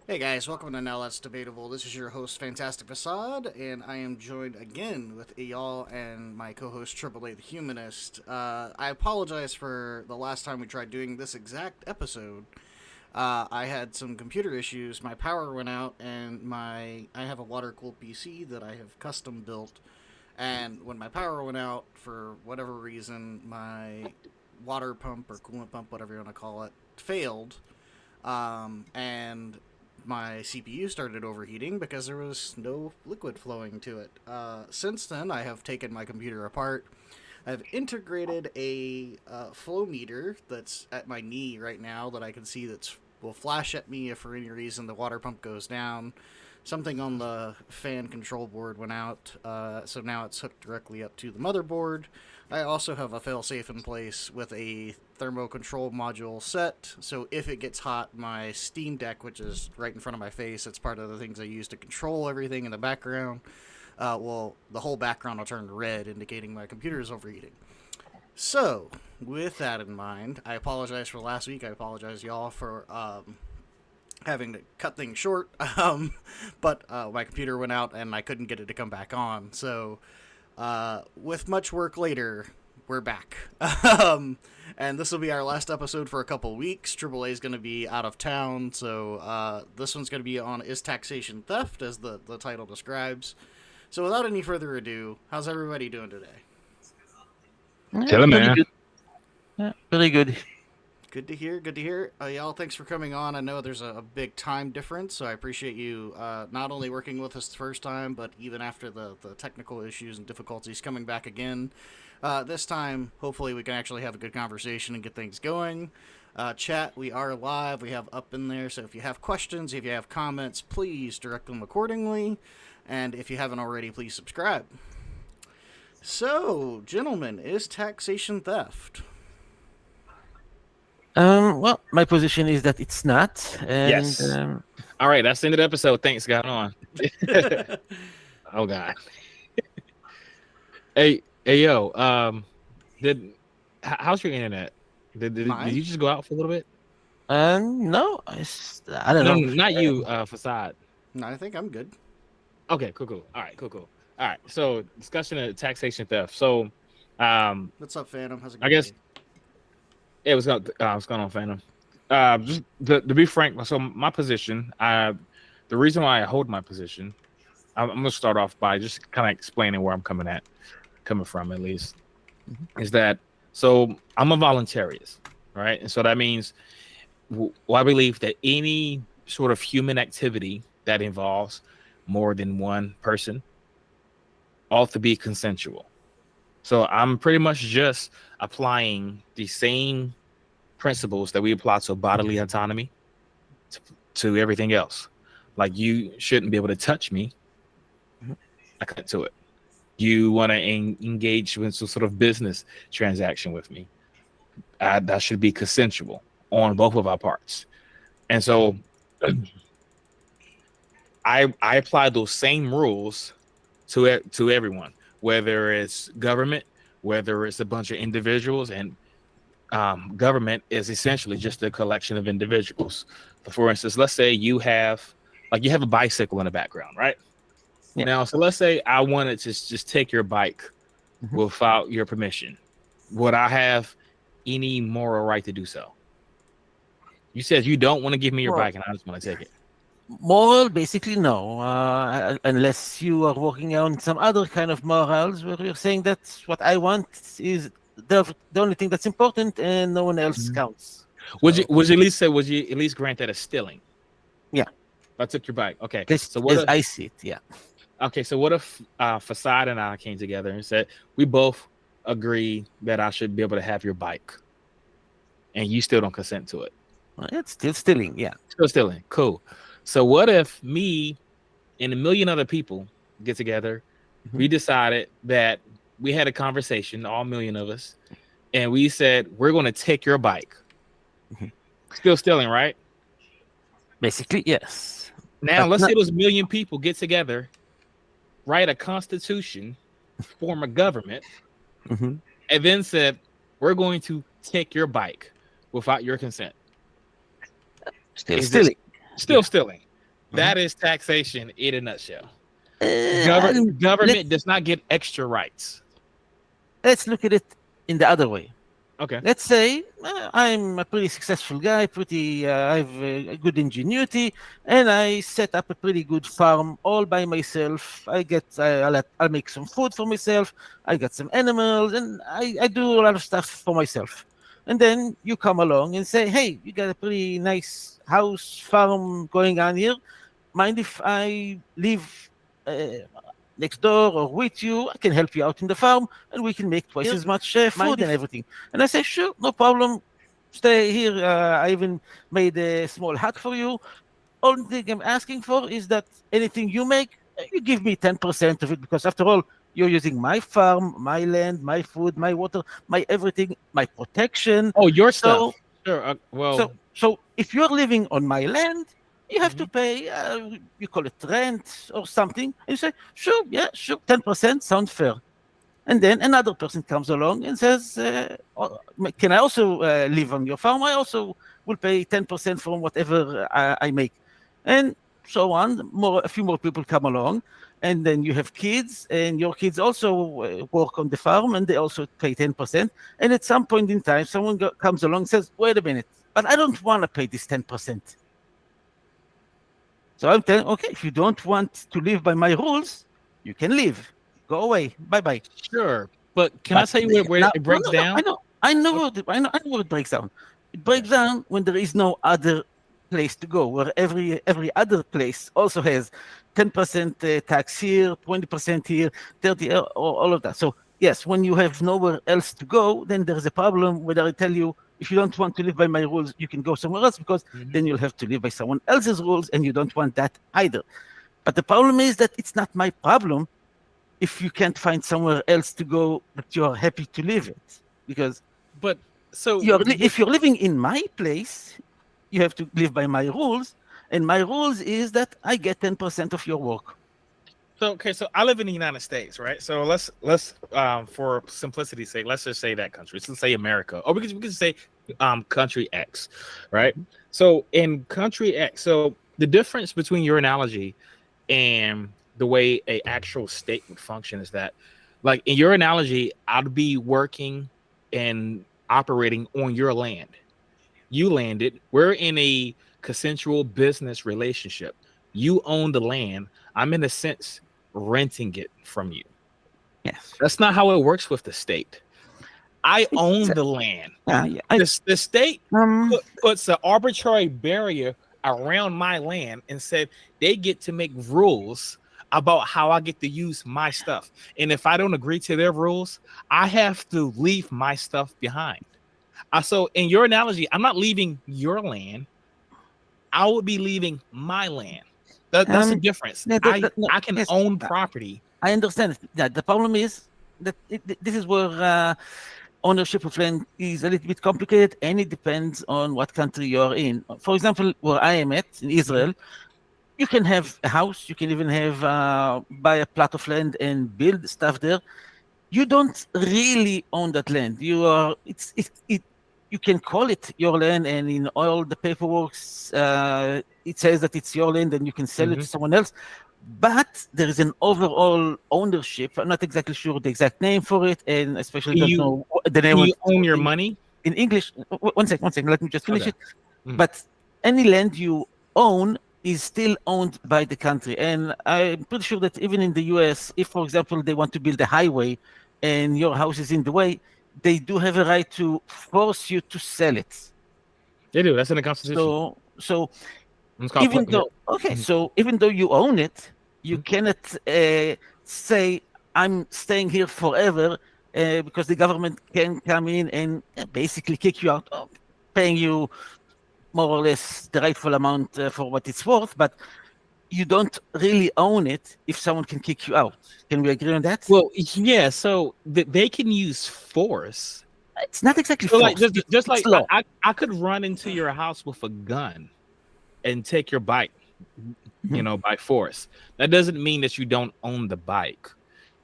Hey guys, welcome to Now That's Debatable. This is your host, Fantastic Facade, and I am joined again with y'all and my co-host, Triple A the Humanist. I apologize for the last time we tried doing this exact episode. I had some computer issues. My power went out, and I have a water-cooled PC that I have custom built. And when my power went out, for whatever reason, my water pump or coolant pump, whatever you want to call it, failed. And my CPU started overheating because there was no liquid flowing to it. Since then, I have taken my computer apart. I've integrated a flow meter that's at my knee right now that I can see that will flash at me if for any reason the water pump goes down. Something on the fan control board went out, so now it's hooked directly up to the motherboard. I also have a failsafe in place with a thermo control module set, so if it gets hot, my Steam Deck, which is right in front of my face, it's part of the things I use to control everything in the background, the whole background will turn red, indicating my computer is overheating. So, with that in mind, I apologize for last week. I apologize, y'all, for having to cut things short. But my computer went out and I couldn't get it to come back on. So, with much work later, we're back. And this will be our last episode for a couple weeks. Triple A is going to be out of town, so this one's going to be on Is Taxation Theft, as the title describes. So, without any further ado, how's everybody doing today? Yeah, Tell him, pretty man. good. Yeah, pretty good. Good to hear. Good to hear. Y'all, thanks for coming on. I know there's a big time difference, so I appreciate you not only working with us the first time, but even after the technical issues and difficulties coming back again. This time, hopefully, we can actually have a good conversation and get things going. Chat, we are live. We have up in there, so if you have questions, if you have comments, please direct them accordingly. And if you haven't already, please subscribe. So, gentlemen, is taxation theft? Well, my position is that it's not, and Yes. All right, that's the end of the episode. Thanks, got on. Oh God. Hey, yo. Did how's your internet? Did Mine? you just go out for a little bit? no, I don't No, know. no, not you, facade. No, I think I'm good. Okay, cool. All right, cool. All right. So discussion of taxation theft. So, um, What's up, Phantom? How's it I going, guess buddy? it was going. What's going on, Phantom? Just to be frank, so my position, the reason why I hold my position, I'm gonna start off by just kind of explaining where I'm coming from at least, is that so I'm a voluntarist, right? And so that means I believe that any sort of human activity that involves more than one person ought to be consensual. So I'm pretty much just applying the same principles that we apply to bodily autonomy to, to everything else. Like you shouldn't be able to touch me. Mhm. I cut to it. You want to engage with some sort of business transaction with me. That should be consensual on both of our parts. And so I apply those same rules to everyone, whether it's government, whether it's a bunch of individuals, and government is essentially just a collection of individuals. For instance, let's say you have a bicycle in the background, right? Yeah. Now, so let's say I wanted to just take your bike Mhm. without your permission. Would I have any moral right to do so? You said you don't want to give me your Well, bike, and I just want to take it. moral, basically, no. Unless you are working on some other kind of morals where you're saying that what I want is the only thing that's important and no one else Mhm. counts. Would you So, would you at least say would you at least grant that as stealing? yeah, If I took your bike, okay. So just what? as I see it, yeah. So what if Facade and I came together and said we both agree that I should be able to have your bike, and you still don't consent to it? Well, it's still stealing, yeah. Still stealing. Cool. So what if me and a million other people get together? Mhm. We decided that we had a conversation, all million of us, and we said we're going to take your bike. Mhm. Still stealing, right? Basically, yes. Now But let's not. say those million people get together, write a constitution, form a government, Mhm. and then said we're going to take your bike without your consent. Still Is this stealing. still Yeah. stealing? That is taxation in a nutshell. And Government does not get extra rights. let's look at it in the other way. Okay. Let's say I'm a pretty successful guy, I have a good ingenuity, and I set up a pretty good farm all by myself. I'll make some food for myself. I got some animals, and I do a lot of stuff for myself. And then you come along and say, hey, you got a pretty nice house farm going on here. Mind if I live next door or with you? I can help you out in the farm, and we can make twice as much food and everything. And I say, sure, no problem. Stay here. I even made a small hut for you. Only thing I'm asking for is that anything you make, you give me 10% of it, because after all, you're using my farm, my land, my food, my water, my everything, my protection. Oh, your So, stuff. Sure. so if you're living on my land, you have to pay, you call it rent or something. And you say, sure, yeah, sure, 10% sounds fair. And then another person comes along and says, can I also live on your farm? I also will pay 10% from whatever I make. And so on. A few more people come along. And then you have kids, and your kids also work on the farm, and they also pay 10%. And at some point in time, someone comes along and says, wait a minute, but I don't want to pay this 10%. So I'm telling, okay, if you don't want to live by my rules, you can leave. Go away. Bye-bye. Sure. But I tell you where it breaks down? I know where it breaks down. It breaks down when there is no other place to go, where every other place also has 10% tax here, 20% here, 30, all of that. So yes, when you have nowhere else to go, then there's a problem whether I tell you, if you don't want to live by my rules, you can go somewhere else, because then you'll have to live by someone else's rules, and you don't want that either. But the problem is that it's not my problem if you can't find somewhere else to go that you're happy to live at. Because if you're living in my place, you have to live by my rules, and my rules is that I get 10% of your work. So I live in the United States, right? So let's for simplicity's sake, let's just say that country. Let's say America, or we can say country X, right? So in country X, so the difference between your analogy and the way a actual state would function is that, like in your analogy, I'd be working and operating on your land. You landed. We're in a consensual business relationship. You own the land. I'm in a sense renting it from you. Yes. That's not how it works with the state. I own the land. The state puts an arbitrary barrier around my land and said they get to make rules about how I get to use my stuff. And if I don't agree to their rules, I have to leave my stuff behind. So in your analogy, I'm not leaving your land. I would be leaving my land. That's the difference. I can own property. I understand. The problem is that this is where ownership of land is a little bit complicated, and it depends on what country you're in. For example, where I am at, in Israel, you can have a house, you can even have buy a plot of land and build stuff there. You don't really own that land. You can call it your land, and in all the paperwork, it says that it's your land, and you can sell it to someone else. But there is an overall ownership. I'm not exactly sure the exact name for it, and especially don't know the name. You own your money in English. One second. Let me just finish it. But any land you own is still owned by the country, and I'm pretty sure that even in the U.S., if, for example, they want to build a highway, and your house is in the way, they do have a right to force you to sell it. They do. That's in the Constitution. So even though you own it, you cannot say I'm staying here forever, because the government can come in and basically kick you out, paying you more or less the rightful amount for what it's worth, but you don't really own it if someone can kick you out. Can we agree on that? Well, yeah. So they can use force. It's not exactly force. Like just like I could run into your house with a gun and take your bike, by force. That doesn't mean that you don't own the bike.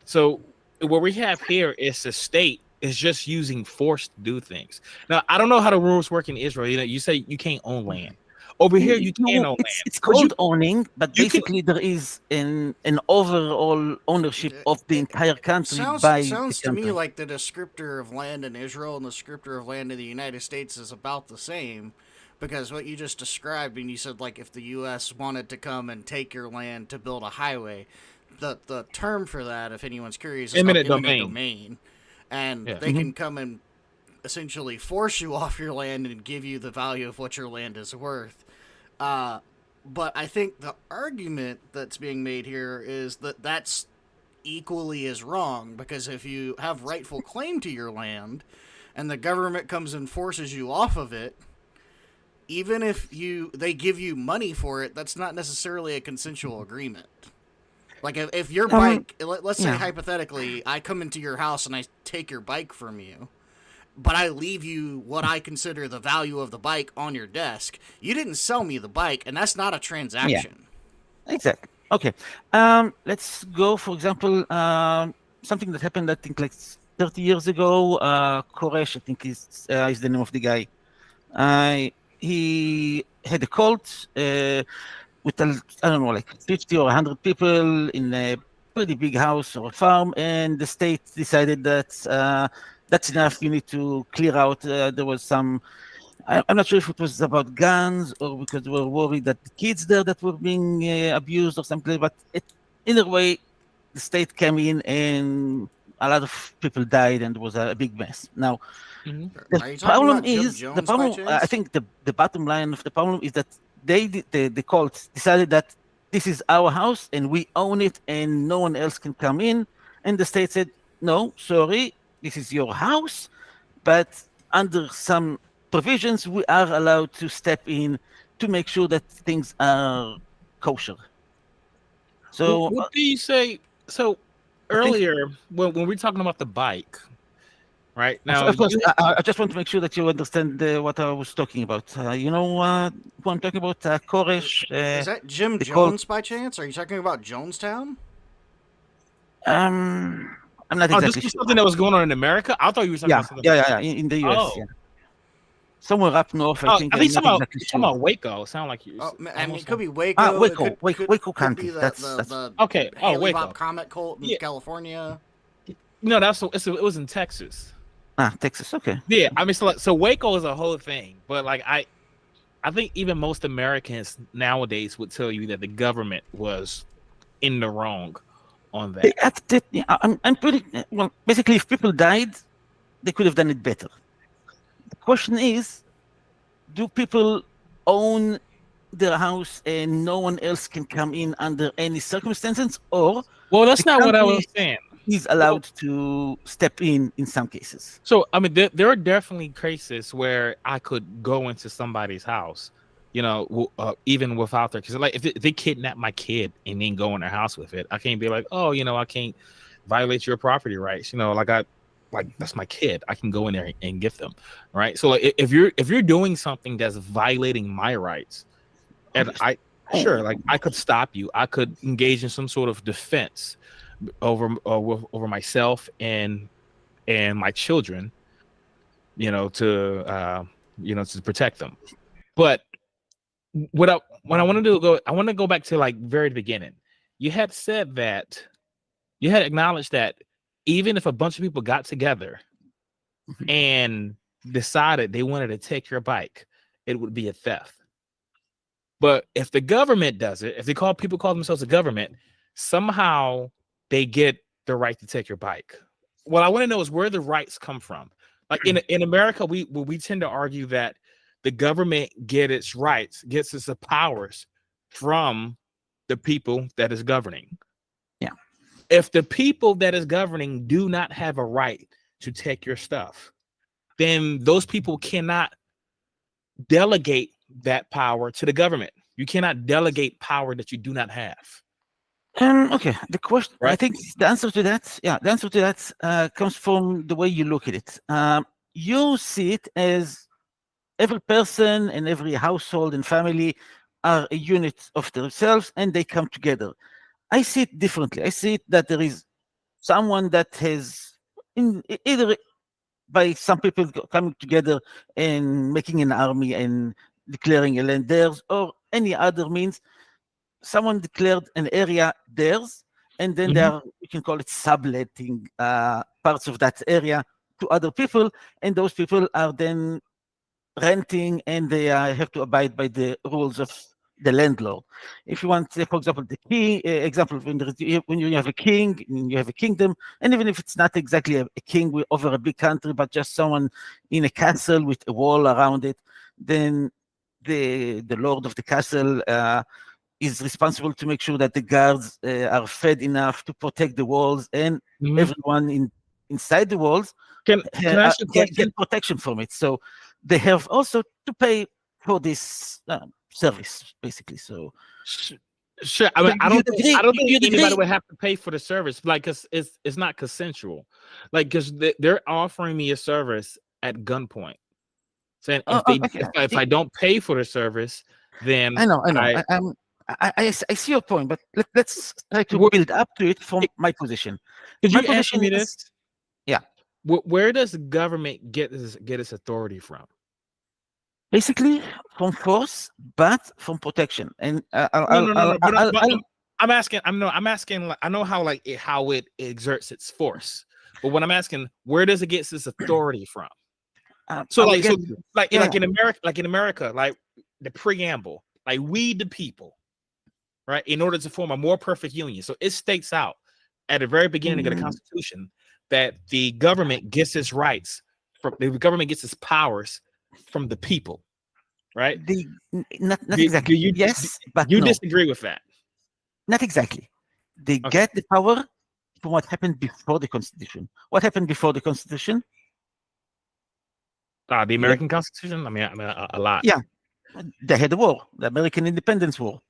So what we have here is the state is just using force to do things. Now, I don't know how the rules work in Israel. You say you can't own land. Over here, you can own It's land, it's but called owning, but you can. basically there is an overall ownership of the It entire country sounds by the sounds to me country. like the descriptor of land in Israel and the descriptor of land in the United States is about the same, because what you just described, and you said like if the U.S. wanted to come and take your land to build a highway, the term for that, if anyone's curious, is called Eminent eminent domain. domain, and Yeah. they can come and essentially force you off your land and give you the value of what your land is worth. Uh, but I think the argument that's being made here is that that's equally as wrong, because if you have rightful claim to your land and the government comes and forces you off of it, even if they give you money for it, that's not necessarily a consensual agreement. Like if your Um, bike, let's say yeah. hypothetically, I come into your house and I take your bike from you, but I leave you what I consider the value of the bike on your desk. You didn't sell me the bike, and that's not a transaction. Exactly. Okay. Let's go, for example, something that happened, I think, like 30 years ago. Koresh, I think, is the name of the guy. He had a cult with, I don't know, like 50 or 100 people in a pretty big house or a farm, and the state decided that that's enough. You need to clear out. There was some, I'm not sure if it was about guns or because they were worried that the kids there that were being abused or something, but either way, the state came in and a lot of people died and it was a big mess. Now, Mhm. the Are you talking problem about Jim is, the Jones by problem, I chance? think the bottom line of the problem is that the courts decided that this is our house and we own it and no one else can come in. And the state said, no, sorry, this is your house, but under some provisions, we are allowed to step in to make sure that things are kosher. So What do you say? So I think, earlier, when we are talking about the bike, right now, of course, you I just want to make sure that you understand what I was talking about. What I'm talking about, Koresh, Is that Jim the cult. Jones by chance? Are you talking about Jonestown? I'm not oh, this exactly was sure. something that was going on in America. I thought you were talking Yeah, about something. yeah, yeah, in the US, yeah. Oh, Somewhere up north, I oh, think. I I'm think not exactly you're talking sure. about Waco. Sound like you Oh, I mean, it almost. could be Waco. It Waco, could Waco, could Waco could County. be the That's the, Okay. the Oh, Haley Bob Waco. Comet cult in Yeah. California. No, it was in Texas. Texas. Okay. Yeah, I mean, so Waco is a whole thing, but like I think even most Americans nowadays would tell you that the government was in the wrong on that. Yeah, I'm pretty well. Basically, if people died, they could have done it better. The question is, do people own their house and no one else can come in under any circumstances, or Well, the that's not what I was country saying. is Well, allowed to step in some cases? so I mean, there are definitely cases where I could go into somebody's house, even without their, because like if they kidnap my kid and then go in their house with it, I can't be like, oh, I can't violate your property rights. Like that's my kid. I can go in there and get them, right? So like if you're doing something that's violating my rights, and sure, like I could stop you. I could engage in some sort of defense over myself and my children, to protect them. But what I want to I want to go back to like very beginning. You had said that you had acknowledged that even if a bunch of people got together and decided they wanted to take your bike, it would be a theft. But if the government does it, if people call themselves a government, somehow they get the right to take your bike. What I want to know is where the rights come from. Like in America, we tend to argue that the government gets its powers from the people that is governing. Yeah. If the people that is governing do not have a right to take your stuff, then those people cannot delegate that power to the government. You cannot delegate power that you do not have. Okay. The question, I Right? think, the answer to that comes from the way you look at it. You see it as every person and every household and family are a unit of themselves and they come together. I see it differently. I see it that there is someone that has, either by some people coming together and making an army and declaring a land theirs, or any other means. Someone declared an area theirs, and then they are, you can call it subletting parts of that area to other people, and those people are then renting, and they have to abide by the rules of the landlord. If you want, for example, the king example, when you have a king, you have a kingdom, and even if it's not exactly a king over a big country, but just someone in a castle with a wall around it, then the lord of the castle is responsible to make sure that the guards are fed enough to protect the walls, and everyone inside the walls Can I ask you a question? get protection from it. So they have also to pay for this service, basically. So sure. I mean, I don't think anybody agree? would have to pay for the service, like, cause it's not consensual, like, cause they're offering me a service at gunpoint, saying if I don't pay for the service, then I know. I see your point, but let's try to build up to it from my position. Could you answer me this? Yeah. Where does the government get its authority from? Basically, from force, but from protection. And I'm asking. Like, I know how it exerts its force, but when I'm asking, where does it get its authority from? Like in America, like the preamble, like we the people, right? In order to form a more perfect union, so it states out at the very beginning of the Constitution that the government gets its rights from the government gets its powers from the people, right? Not exactly. But you disagree with that? Not exactly. They get the power from what happened before the Constitution. What happened before the Constitution? The American Constitution. I mean, a lot. Yeah, they had a war, the American Independence War.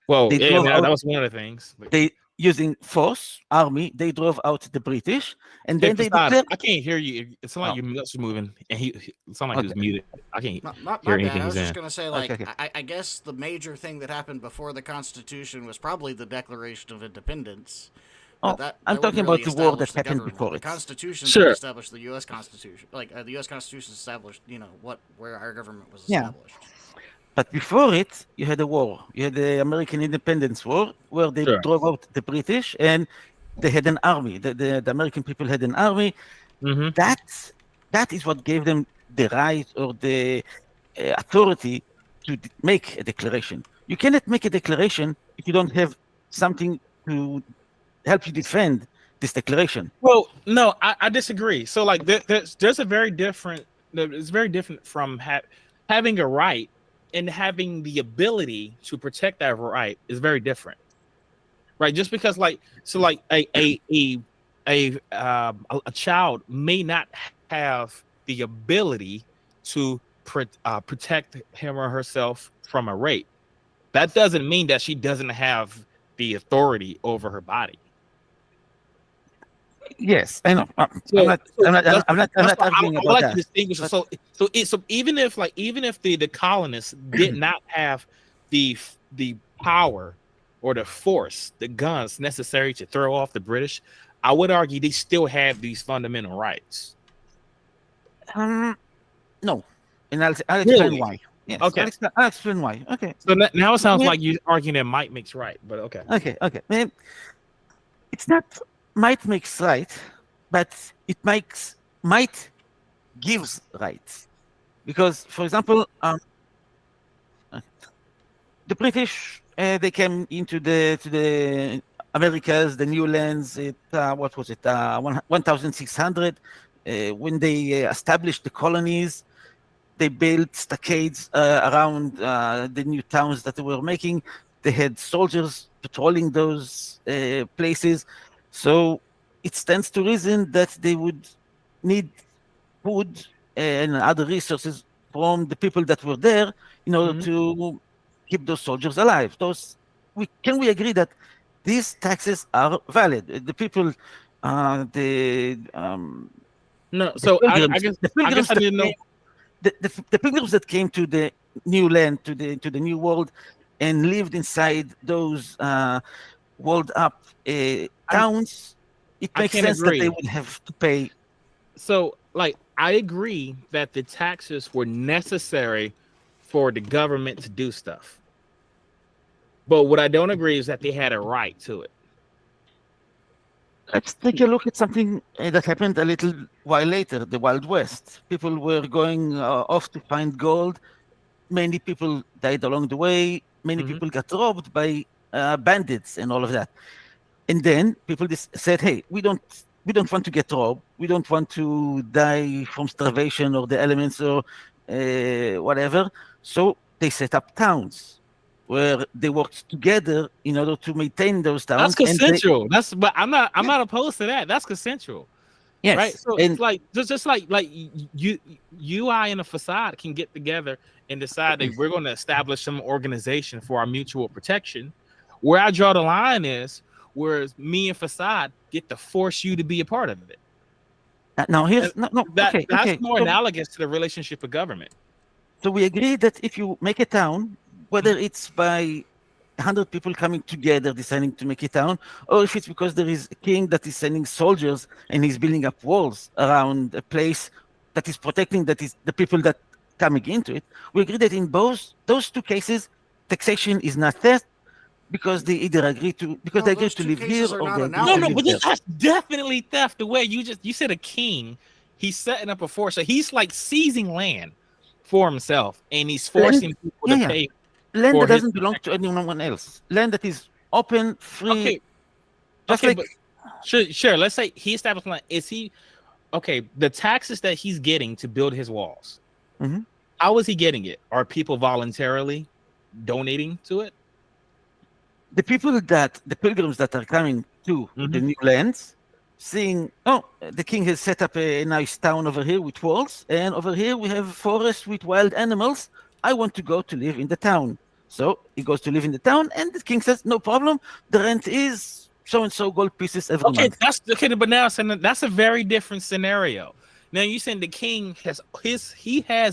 Well, that was one of the things. They using force, army. They drove out the British, and then they declared. I can't hear you. It's like your lips are moving, and it sounded like he was muted. I can't hear anything. I was just gonna say, like, I guess the major thing that happened before the Constitution was probably the Declaration of Independence. I'm talking about the war that happened before it. The Constitution established the U.S. Constitution. Like the U.S. Constitution established, where our government was established. But before it, you had a war. You had the American Independence War, where they drove out the British, and they had an army. The American people had an army. That is what gave them the right or the authority to make a declaration. You cannot make a declaration if you don't have something to help you defend this declaration. Well, no, I disagree. So, like, there's a very different. It's very different from having a right. And having the ability to protect that right is very different, right? Just because, like, a child may not have the ability to protect him or herself from a rape. That doesn't mean that she doesn't have the authority over her body. Yes, I know. I'm not arguing about that. So even if the colonists did not have the power or the force, the guns necessary to throw off the British, I would argue they still have these fundamental rights. No, and I'll explain why. Yes, okay, I'll explain why. Okay. So now it sounds like you're arguing that might makes right, but okay. Okay. Man, it's not. Might makes right, but it might gives rights, because, for example, the British they came into the Americas, the new lands. What was it? 1600. When they established the colonies, they built stockades around the new towns that they were making. They had soldiers patrolling those places. So it stands to reason that they would need food and other resources from the people that were there in order to keep those soldiers alive. Can we agree that these taxes are valid? The people, no. So I guess I didn't know. The pilgrims that came to the new land, to the new world, and lived inside those walled up towns, it makes sense that they would have to pay. So, like, I agree that the taxes were necessary for the government to do stuff. But what I don't agree is that they had a right to it. Let's take a look at something that happened a little while later, the Wild West. People were going off to find gold. Many people died along the way. Many people got robbed by bandits and all of that. And then people said, "Hey, we don't want to get robbed. We don't want to die from starvation or the elements or whatever." So they set up towns where they worked together in order to maintain those towns. That's consensual. But I'm not opposed to that. That's consensual. Yes. Right. So it's like just like I and a facade can get together and decide that we're going to establish some organization for our mutual protection. Where I draw the line is where me and facade get to force you to be a part of it. Now here's that's more analogous to the relationship of government. So we agree that if you make a town, whether it's by 100 people coming together deciding to make a town, or if it's because there is a king that is sending soldiers and he's building up walls around a place that is protecting the people that coming into it, we agree that in both those two cases, taxation is not theft because they either agree to they agree to live here or they agree to live but there. that's definitely theft. The way you said a king, he's setting up a force, so he's like seizing land for himself, and he's forcing people to pay. Land that doesn't belong to anyone else. Land that is open, free. Okay, but sure. Let's say he established land. Is he okay? The taxes that he's getting to build his walls. How is he getting it? Are people voluntarily donating to it? The pilgrims that are coming to the new lands, seeing, the king has set up a nice town over here with walls, and over here we have forests with wild animals. I want to go to live in the town. So he goes to live in the town, and the king says, no problem. The rent is so and so gold pieces every month. But now that's a very different scenario. Now you're saying the king has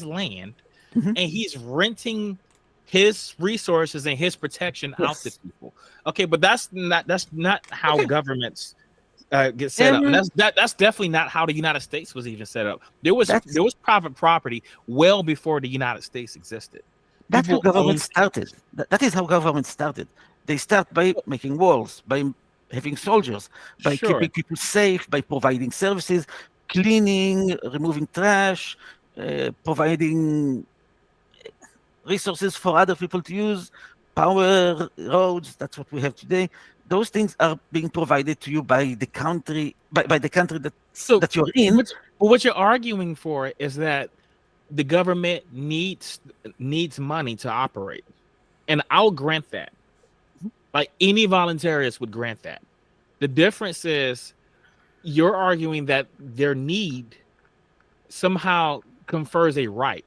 land, and he's renting his resources and his protection out to people. Okay, but that's not how governments get set up. And that's definitely not how the United States was even set up. There was private property well before the United States existed. That's how government started. That is how government started. They start by making walls, by having soldiers, by keeping people safe, by providing services, cleaning, removing trash, providing resources for other people to use, power, roads. That's what we have today. Those things are being provided to you by the country, by the country that you're in. But what you're arguing for is that the government needs money to operate, and I'll grant that. Like any voluntarist would grant that. The difference is you're arguing that their need somehow confers a right,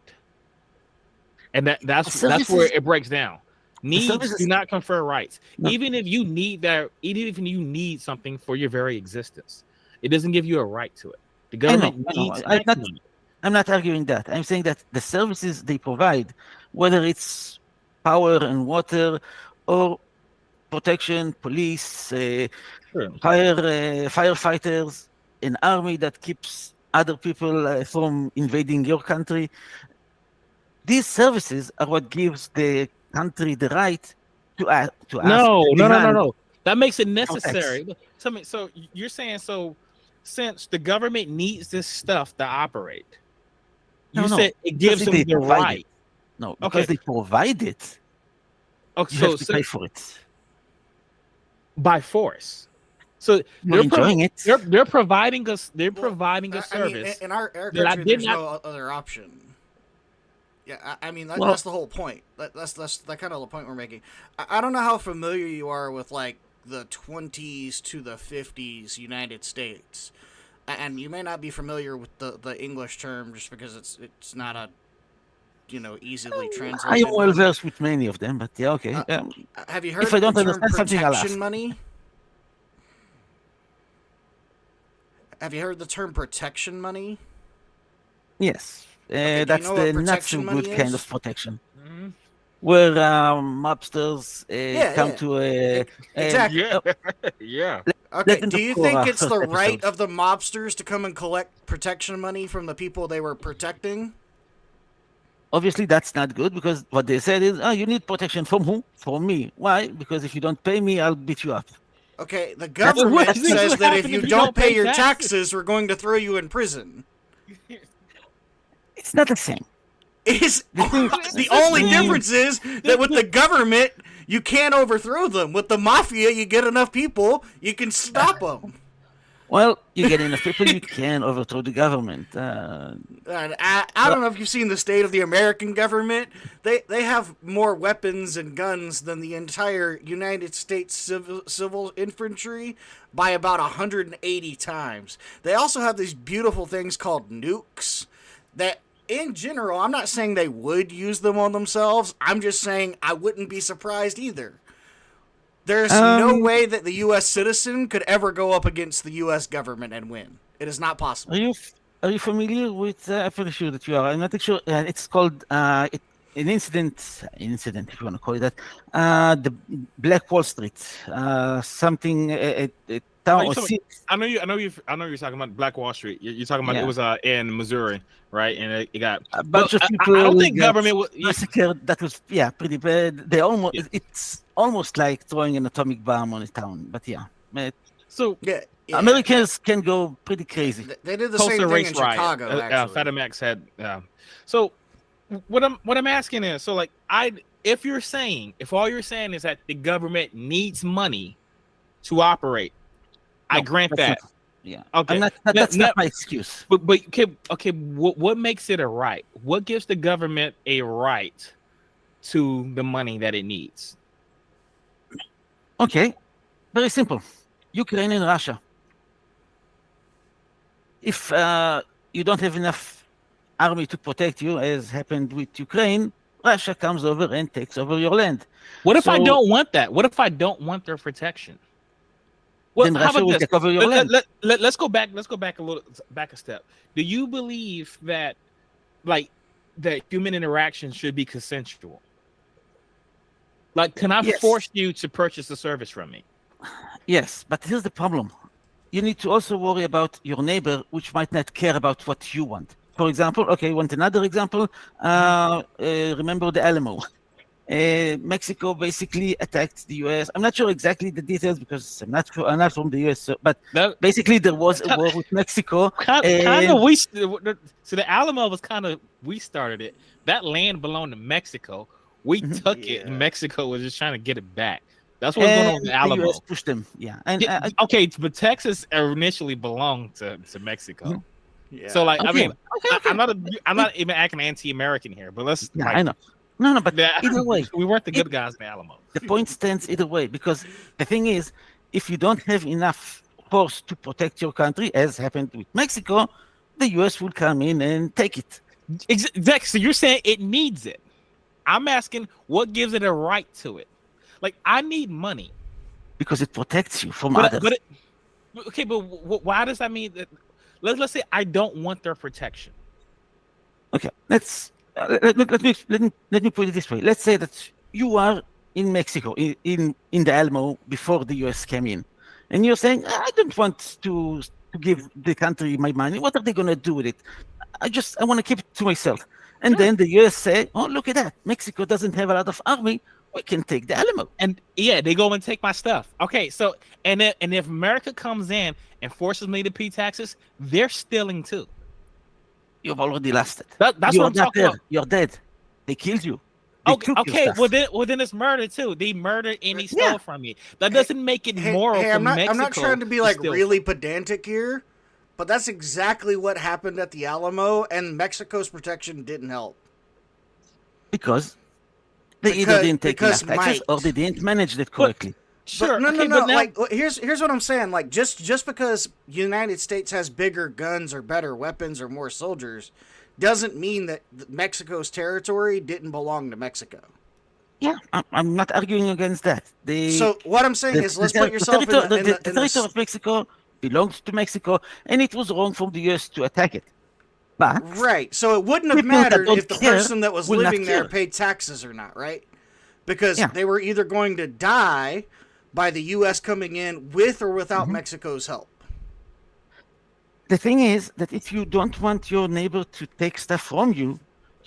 and that's where it breaks down. Needs do not confer rights. No. Even if you need something for your very existence, it doesn't give you a right to it. The government needs. I'm not arguing that. I'm saying that the services they provide, whether it's power and water or protection, police, firefighters, an army that keeps other people from invading your country, these services are what gives the country the right to ask. No. That makes it necessary. So you're saying since the government needs this stuff to operate, said it gives them the right. No, because they provide it. Okay, you have to pay for it by force. So they're enjoying it. They're providing us. They're providing a service. In our country, there's no other option. Yeah, I mean that's the whole point. That's kind of the point we're making. I don't know how familiar you are with like the 20s to the 50s United States, and you may not be familiar with the English term just because it's not a easily translated. I am well versed with many of them, but yeah, okay. Have you heard if I don't the term understand something, I'll ask. money? Have you heard the term protection money? Yes. That's the not so good kind of protection. Where mobsters come to a... Exactly. Yeah. Okay, do you think it's the right of the mobsters to come and collect protection money from the people they were protecting? Obviously, that's not good because what they said is, oh, you need protection from who? From me. Why? Because if you don't pay me, I'll beat you up. Okay, the That's government that's What says would that if happen you if you don't don't pay pay your taxes? taxes, we're going to throw you in prison. it's not the same. Is The thing, the only the, difference is that with the government, you can't overthrow them. With the mafia, you get enough people, you can stop them. well, you get enough people, you can overthrow the government. And I don't know if you've seen the state of the American government. They have more weapons and guns than the entire United States civil infantry by about 180 times. They also have these beautiful things called nukes that, in general, I'm not saying they would use them on themselves. I'm just saying I wouldn't be surprised either. There's no um, way that the U.S. citizen could ever go up against the U.S. government and win. It is not are possible. you are you familiar with? I'm pretty sure that you are. I'm not sure. It's called an incident, if you want to call it that. The Black Wall Street. Something a Oh, town you or talking? city. I know you're talking about Black Wall Street. You're talking about it Yeah, was in Missouri, right? And it got. a But bunch of I don't people think got government. massacred. That was pretty bad. They almost Yeah. it's almost like throwing an atomic bomb on a town. But yeah, So Yeah, yeah. Americans can go pretty crazy. They did the Tulsa same thing race in riot. Chicago, actually. FedEx had. So what I'm asking is, so like if all you're saying is that the government needs money to operate, I No, grant that's that. not. Yeah, Okay. I'm not. Now, That's now, not my excuse. but okay. What makes it a right? What gives the government a right to the money that it needs? Okay, very simple. Ukraine and Russia. If you don't have enough army to protect you, as happened with Ukraine, Russia comes over and takes over your land. What if I So don't want that? What if I don't want their protection? Well, then how Russia about will this? take over your land. Let's go back. Let's go back back a step. Do you believe that, like, that human interaction should be consensual? Like, can I Yes, force you to purchase a service from me? yes, but here's the problem. You need to also worry about your neighbor, which might not care about what you want. For example, okay, want another example? Remember the Alamo. Mexico basically attacked the US. I'm not sure exactly the details because I'm not from the US, but That basically there was a war with Mexico, kind and of so the Alamo was kind of we started it. That land belonged to Mexico. We Mhm. took it, and Yeah. Mexico was just trying to get it back. That's what's going on with the the Alamo. US pushed them. Yeah, and Yeah, okay, but Texas initially belonged to Mexico. Mhm. Yeah. So, like, I okay, mean, okay. I'm not even acting anti-American here, but let's Yeah, like, I know. No, but that, either way, we weren't the it, good guys in the Alamo. the point stands either way because the thing is, if you don't have enough force to protect your country, as happened with Mexico, the US will come in and take it Exactly. So you're saying it needs it. I'm asking what gives it a right to it. Like, I need money, because it protects you from but others. okay, but why does that mean that? Let's say I don't want their protection. Okay, let me put it this way. Let's say that you are in Mexico, in the Alamo before the US came in, and you're saying, I don't want to give the country my money. What are they going to do with it? I want to keep it to myself. And Sure. then the US say, oh, look at that. Mexico doesn't have a lot of army. We can take the Alamo. And yeah, they go and take my stuff. Okay, so and if America comes in and forces me to pay taxes, they're stealing too. You've already lost it. That's You're what I'm not talking there. about. You're dead. They killed you. They Okay, took your okay. stuff. Well then it's murder too. They murdered and he Yeah. stole from me. That doesn't make it Hey, moral hey, for I'm not Mexico trying to be like steal really from. pedantic here, but that's exactly what happened at the Alamo, and Mexico's protection didn't help. Because they either didn't take enough Because taxes or might. they didn't manage it But correctly. sure, But no, no, okay, no. but now Like, here's what I'm saying. Like, just because United States has bigger guns or better weapons or more soldiers, doesn't mean that Mexico's territory didn't belong to Mexico. Yeah, I'm not arguing against that. So what I'm saying is, let's put yourself in The the territory of Mexico belongs to Mexico, and it was wrong from the US to attack it. But right. So it wouldn't have people that mattered don't if the care person that was will not living there care. paid taxes or not, right? Because Yeah. they were either going to die by the U.S. coming in with or without Mhm. Mexico's help. The thing is that if you don't want your neighbor to take stuff from you,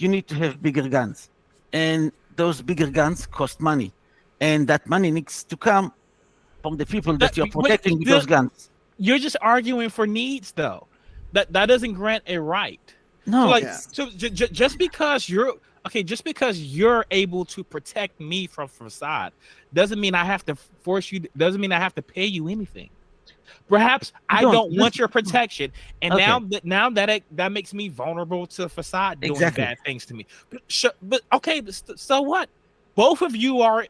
you need to have bigger guns, and those bigger guns cost money, and that money needs to come from the people that you're protecting with those guns. You're just arguing for needs, though. That doesn't grant a right. No, So like, Yeah. just because you're able to protect me from facade doesn't mean I have to force you. Doesn't mean I have to pay you anything. Perhaps I don't want your protection, and now that makes me vulnerable to facade doing bad things to me. But okay, so what? Both of you are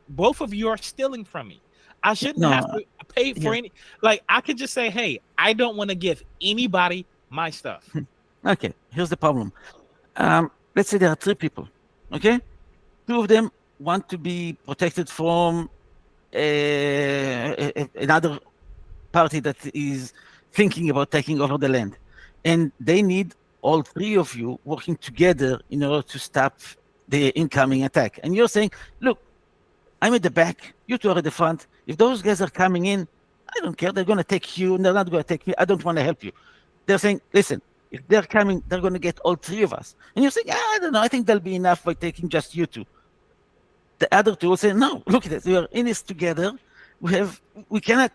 stealing from me. I shouldn't have to pay for any. Like, I could just say, hey, I don't want to give anybody my stuff. Okay, here's the problem. Let's say there are 3 people. Okay, 2 of them want to be protected from another party that is thinking about taking over the land, and they need all 3 of you working together in order to stop the incoming attack. And you're saying, look, I'm at the back, you 2 are at the front. If those guys are coming in, I don't care. They're going to take you, and they're not going to take me. I don't want to help you. They're saying, listen, if they're coming, they're going to get all 3 of us. And you're saying, I don't know. I think that'll be enough by taking just you 2. The other 2 will say, no, look at it. We are in this together. We cannot.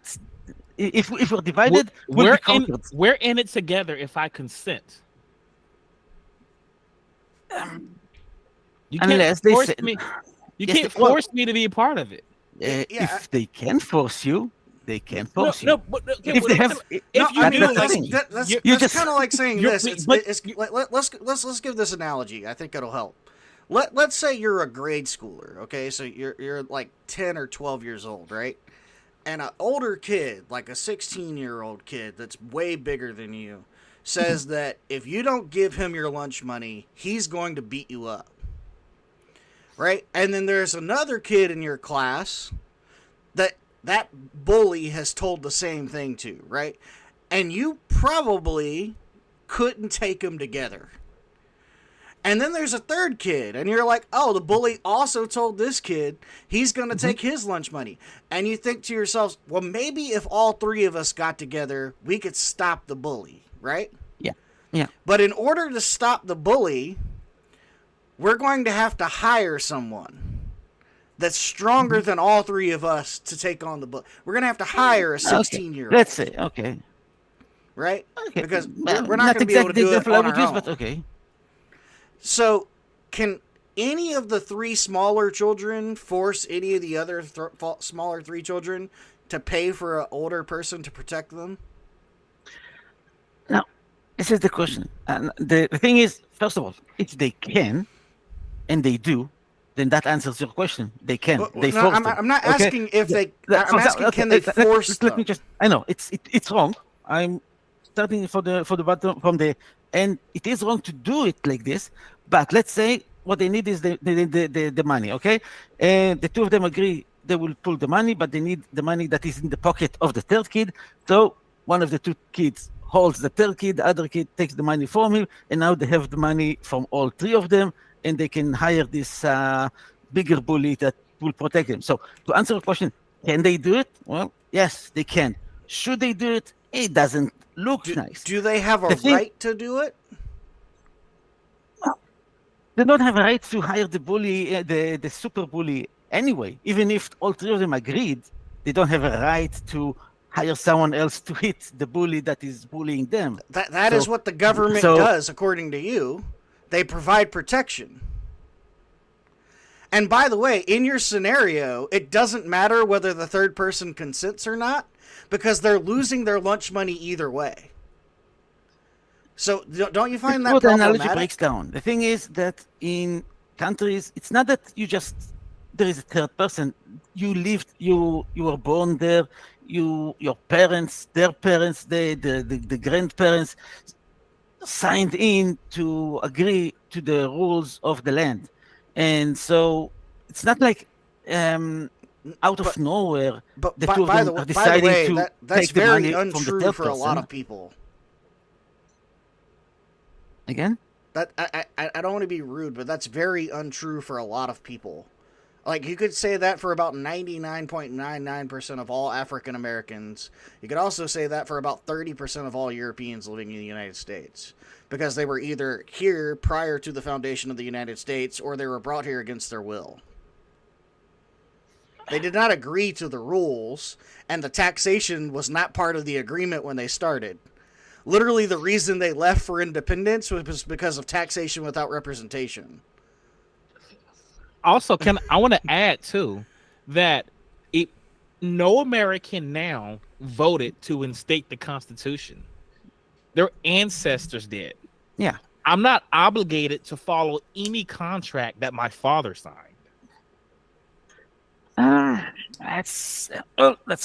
If we're divided, we'll be conquered. We're in it together if I consent. You can't force me. You can't force me to be a part of it. If they can force you, they can force you. No, but if they have, that's kind of like saying this. Let's give this analogy. I think it'll help. Let's say you're a grade schooler. Okay, so you're like 10 or 12 years old, right? And an older kid, like a 16-year-old kid that's way bigger than you, says that if you don't give him your lunch money, he's going to beat you up. Right? And then there's another kid in your class that bully has told the same thing to, right? And you probably couldn't take them together. And then there's a third kid, and you're like, oh, the bully also told this kid he's going to take his lunch money. And you think to yourselves, well, maybe if all 3 of us got together, we could stop the bully, right? Yeah. But in order to stop the bully, we're going to have to hire someone that's stronger than all 3 of us to take on the bully. We're going to have to hire a 16-year-old. Let's say, okay. Right? Okay. Because we're not going to be able to do it on our own. But okay. So, can any of the 3 smaller children force any of the other smaller 3 children to pay for an older person to protect them? Now, this is the question. And the thing is, first of all, if they can, and they do, then that answers your question. They can. They force them. I'm not asking if they. I'm asking, can they force them? Let me just. I know it's wrong. I'm starting for the bottom from the end. It is wrong to do it like this. But let's say what they need is the money. Okay, and the 2 of them agree they will pull the money, but they need the money that is in the pocket of the 3rd kid. So one of the 2 kids holds the 3rd kid, the other kid takes the money from him, and now they have the money from all 3 of them, and they can hire this bigger bully that will protect them. So to answer the question, can they do it? Well, yes, they can. Should they do it? It doesn't look nice. Do they have a right to do it? They don't have a right to hire the bully, the super bully anyway. Even if all 3 of them agreed, they don't have a right to hire someone else to hit the bully that is bullying them. That is what the government does, according to you. They provide protection. And by the way, in your scenario, it doesn't matter whether the 3rd person consents or not, because they're losing their lunch money either way. So don't you find that what problematic? the analogy breaks down. The thing is that in countries, it's not that there is a 3rd person. You lived, you were born there. Your parents, their parents, the grandparents signed in to agree to the rules of the land, and so it's not like out of nowhere the 2 of them are deciding to that's take the very money untrue from the 3rd for a lot person. of people. Again? That I don't want to be rude, but that's very untrue for a lot of people. Like, you could say that for about 99.99% of all African Americans. You could also say that for about 30% of all Europeans living in the United States. Because they were either here prior to the foundation of the United States, or they were brought here against their will. They did not agree to the rules, and the taxation was not part of the agreement when they started. Literally, the reason they left for independence was because of taxation without representation. Also, I want to add too that no American now voted to instate the Constitution. Their ancestors did. Yeah. I'm not obligated to follow any contract that my father signed. That's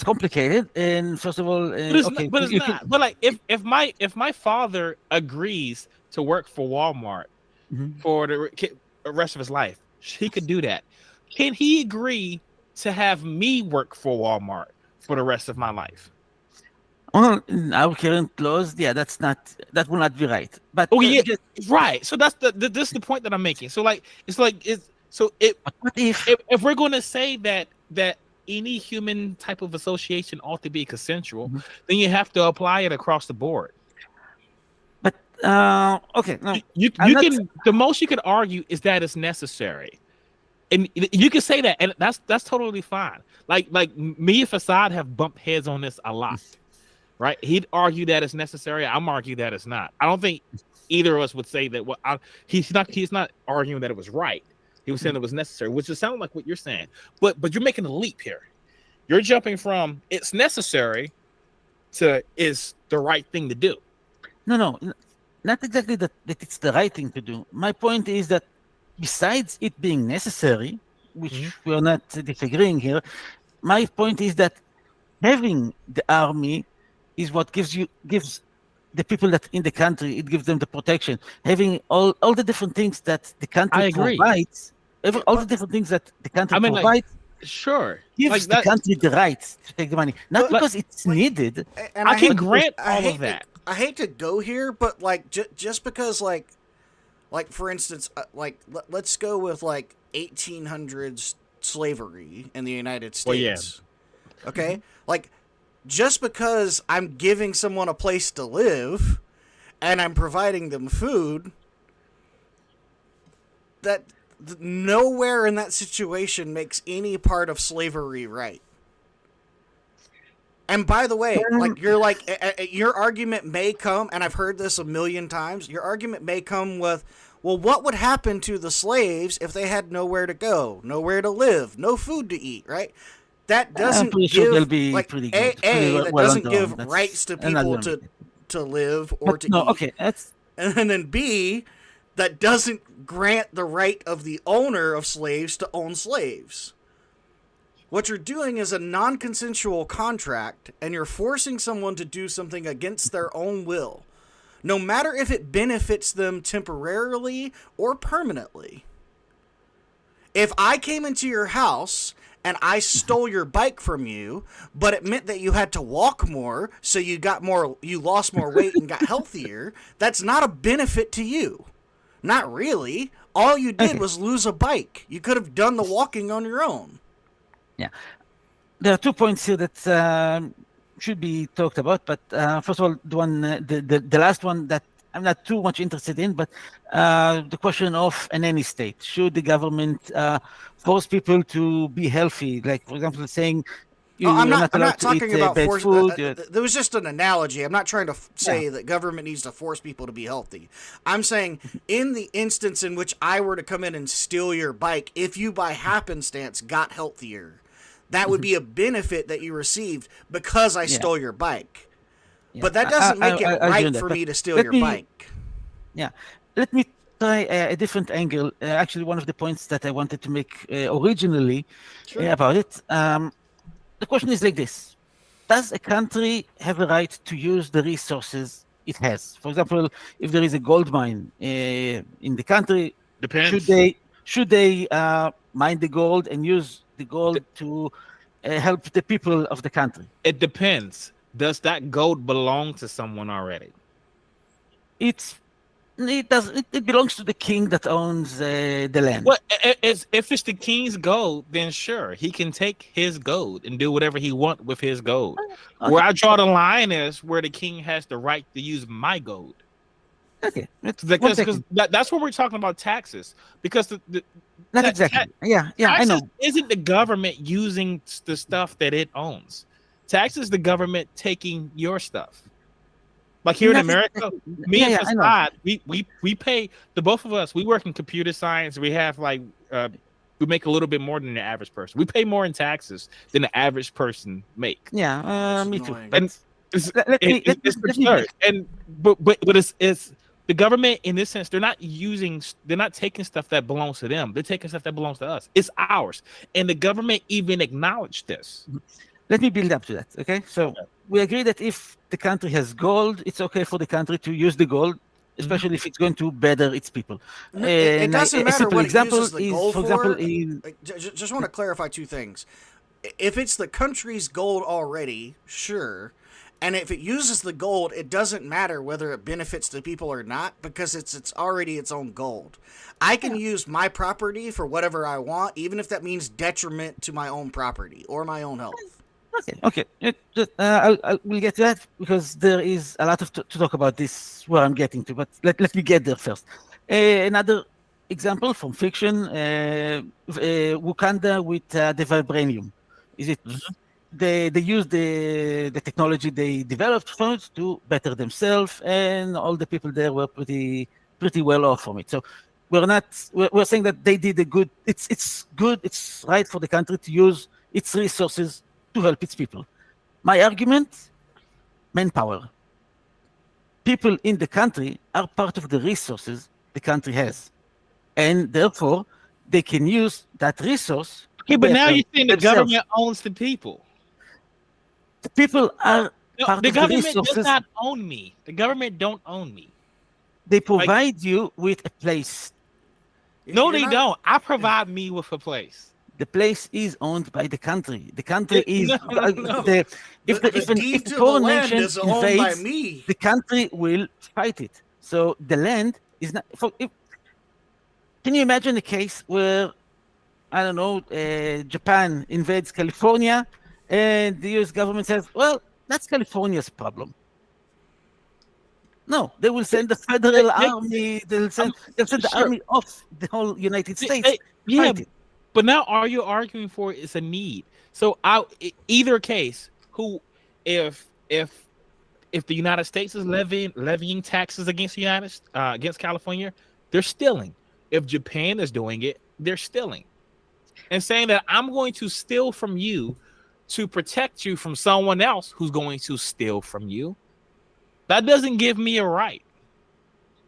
complicated. And first of all, okay, but it's not. But like, if my father agrees to work for Walmart for the rest of his life, he could do that. Can he agree to have me work for Walmart for the rest of my life? Well, in our current laws, yeah, that will not be right. But right. So that's this is the point that I'm making. So what if we're going to say that any human type of association ought to be consensual, then you have to apply it across the board. But okay, no, the most you could argue is that it's necessary, and you can say that, and that's totally fine. Like me and Facade have bumped heads on this a lot. Right? He'd argue that it's necessary. I'm arguing that it's not. I don't think either of us would say that. He's not arguing that it was right. He was saying it was necessary, which would sound like what you're saying. But you're making a leap here. You're jumping from it's necessary to is the right thing to do. No, not exactly that it's the right thing to do. My point is that besides it being necessary, which we're not disagreeing here, my point is that having the army is what gives the people that in the country, it gives them the protection. Having all the different things that the country provides, all the different things that the country provides, gives the country the right to take the money, not because it's needed. And I can grant all of that. I hate to go here, but like just because like for instance, let's go with like 1800s slavery in the United States. Well, yeah. Okay, like. Just because I'm giving someone a place to live and I'm providing them food, that nowhere in that situation makes any part of slavery right. And by the way, your argument may come, and I've heard this a million times, your argument may come with, well, what would happen to the slaves if they had nowhere to go, nowhere to live, no food to eat, right? That doesn't give rights to people to live or to eat. Okay, and then B, that doesn't grant the right of the owner of slaves to own slaves. What you're doing is a non-consensual contract, and you're forcing someone to do something against their own will, no matter if it benefits them temporarily or permanently. If I came into your house and I stole your bike from you, but it meant that you had to walk more, so you lost more weight and got healthier, that's not a benefit to you. Not really. All you did was lose a bike. You could have done the walking on your own. Yeah. There are 2 points here that should be talked about, but first of all, the last one that I'm not too much interested in, but the question of in any state, should the government force people to be healthy? Like, for example, saying I'm not talking about force. There was just an analogy. I'm not trying to say that government needs to force people to be healthy. I'm saying in the instance in which I were to come in and steal your bike, if you by happenstance got healthier, that would be a benefit that you received because I stole your bike. Yeah. But that doesn't make it right for me to steal your bike. Yeah. Let me try a different angle. Actually, one of the points that I wanted to make originally about it. The question is like this. Does a country have a right to use the resources it has? For example, if there is a gold mine in the country, depends. Should they mine the gold and use the gold to help the people of the country? It depends. Does that gold belong to someone already? It's It does. It belongs to the king that owns the land. Well, if it's the king's gold, then sure, he can take his gold and do whatever he want with his gold. Where Okay. I draw the line is where the king has the right to use my gold. Okay. One Because second. that's what we're talking about taxes. Because Not ta- exactly. Yeah. I taxes know. isn't the government using the stuff that it owns. Taxes the government taking your stuff. Like here in Not America, exactly. me and I know. Facade, we pay the both of us. We work in computer science. We have we make a little bit more than the average person. We pay more in taxes than the average person make. Yeah. That's Me too. annoying. But And it's let me it's absurd. And but it's the government in this sense. They're not taking stuff that belongs to them. They're taking stuff that belongs to us. It's ours, and the government even acknowledged this. let me build up to that. Okay. So we agree that if the country has gold, it's okay for the country to use the gold, especially if it's going to better its people. It And doesn't a matter simple what it example uses the is, gold for example, for. Just want to clarify two things. If it's the country's gold already, sure. And if it uses the gold, it doesn't matter whether it benefits the people or not because it's already its own gold. I can use my property for whatever I want, even if that means detriment to my own property or my own health. Okay. We'll get to that because there is a lot to talk about this where I'm getting to, but let me get there first. Another example from fiction, Wakanda with the vibranium. Is it they use the technology they developed from it to better themselves, and all the people there were pretty well off from it. So we're saying that they did a good. It's good. It's right for the country to use its resources to help its people. My argument: manpower. People in the country are part of the resources the country has, and therefore they can use that resource. Okay, but now better you're saying the themselves. government owns the people. The people are No, part the of the government does resources. not own me. The government don't own me. They provide you with a place. No, You're they not- don't. I provide me with a place. The place is owned by the country. The country is No. if The deed if to a the foreign land nation is owned by invades, me. the country will fight it. So the land is not. Can you imagine a case where I don't know Japan invades California, and the U.S. government says, "Well, that's California's problem." No, they will send the federal army. They'll send the sure. army of the whole United States. Yeah, Fight it. but now all you're arguing for is a need. So either case, if the United States is levying taxes against against California, they're stealing. If Japan is doing it, they're stealing, and saying that I'm going to steal from you to protect you from someone else who's going to steal from you. That doesn't give me a right.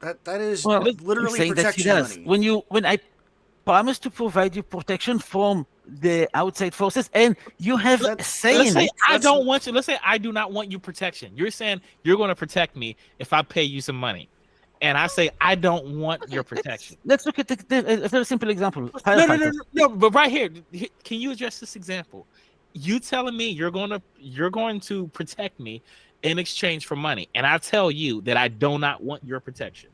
That is Well, literally saying that he protection does. money. When I promise to provide you protection from the outside forces, and you have a say Let's in say it. I don't want you. Let's say I do not want you protection. You're saying you're going to protect me if I pay you some money, and I say I don't want your protection. Let's look at a very simple example. No. Firefighters. But right here, can you address this example? You telling me you're going to protect me in exchange for money, and I tell you that I do not want your protection.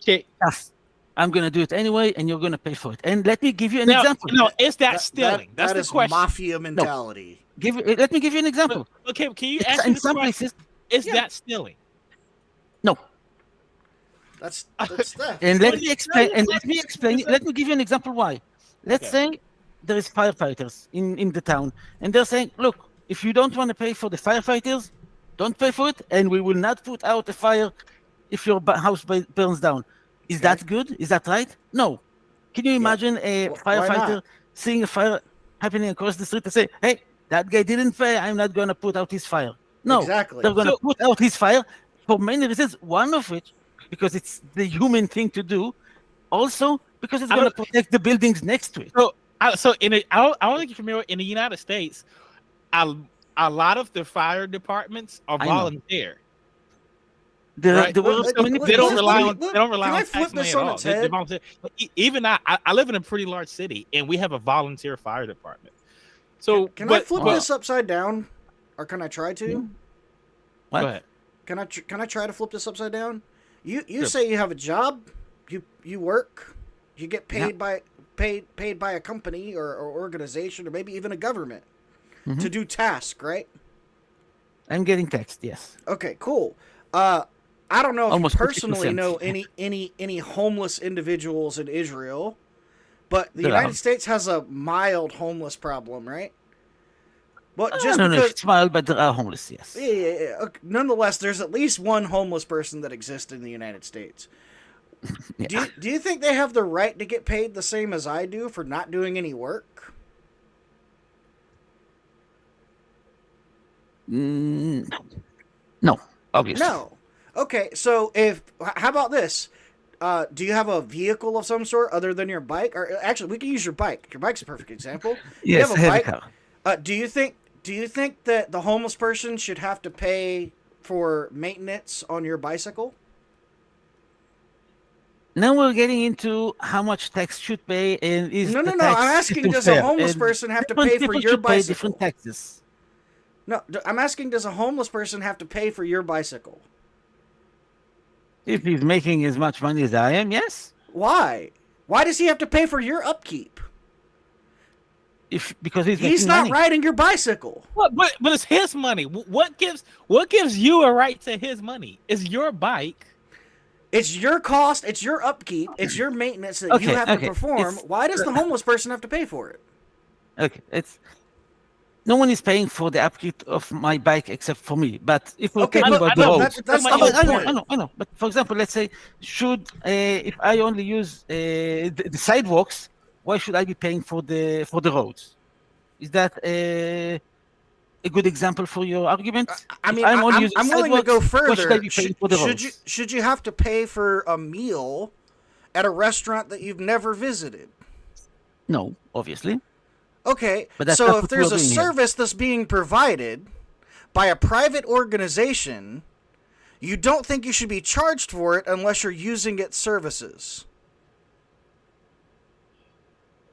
Okay. Yes, I'm going to do it anyway, and you're going to pay for it. And let me give you an example. No, is that stealing? That's that the is question. mafia mentality. Let me give you an example. Okay, can you It's answer in this some question? places. Is Yeah. that stealing? No. That's theft. And let me explain. no, And let me explain. Let me give you an example why. Let's say there is firefighters in the town, and they're saying, "Look, if you don't want to pay for the firefighters, don't pay for it, and we will not put out a fire if your house burns down." Is that good? Is that right? No. Can you imagine a firefighter seeing a fire happening across the street and say, "Hey, that guy didn't pay. I'm not going to put out his fire." No. Exactly. They're going to put out his fire for many reasons. One of which, because it's the human thing to do. Also, because it's going to protect the buildings next to it. I don't think you're familiar. In the United States, a lot of the fire departments are volunteer. They Right? They don't rely on. Can They don't rely I on flip tax money this at on all. its They head? volunteer. Even I live in a pretty large city, and we have a volunteer fire department. So Can I flip this upside down, or can I try to? What? Go ahead. Can I try to flip this upside down? You say you have a job, you work, you get paid by a company or organization or maybe even a government to do tasks, right? I'm getting text. Yes. Okay, cool. I don't know if Almost you personally 50%. know any homeless individuals in Israel, but the There United are. States has a mild homeless problem, right? But I just don't know if because, it's mild, but there are homeless. Yes. yeah. Okay, nonetheless, there's at least one homeless person that exists in the United States. Yeah. Do you think they have the right to get paid the same as I do for not doing any work? Mm, no, obviously. No. Okay, so how about this? Do you have a vehicle of some sort other than your bike? Or actually, we can use your bike. Your bike's a perfect example. You Yes, have I a have a bike. car. Do you think that the homeless person should have to pay for maintenance on your bicycle? Now we're getting into how much tax should pay and is No, the no, no. tax I'm asking, system does a fair? homeless And person have to different pay for people your should pay different bicycle? taxes. No, I'm asking, does a homeless person have to pay for your bicycle? If he's making as much money as I am, yes. Why? Why does he have to pay for your upkeep? Because he's He's making not money. riding your bicycle. But it's his money. What gives you a right to his money? It's your bike. It's your cost. It's your upkeep. It's your maintenance that you have to perform. Why does the homeless person have to pay for it? Okay, no one is paying for the upkeep of my bike except for me. But if we're Okay, talking but about the roads, that's the whole point. I know. But for example, let's say, if I only use the sidewalks, why should I be paying for the roads? Is that a good example for your argument? I mean, I'm willing to go further. Why should I be paying for the roads? Should you have to pay for a meal at a restaurant that you've never visited? No, obviously. Okay, But that's so not if what there's we're a doing here. service that's being provided by a private organization, you don't think you should be charged for it unless you're using its services.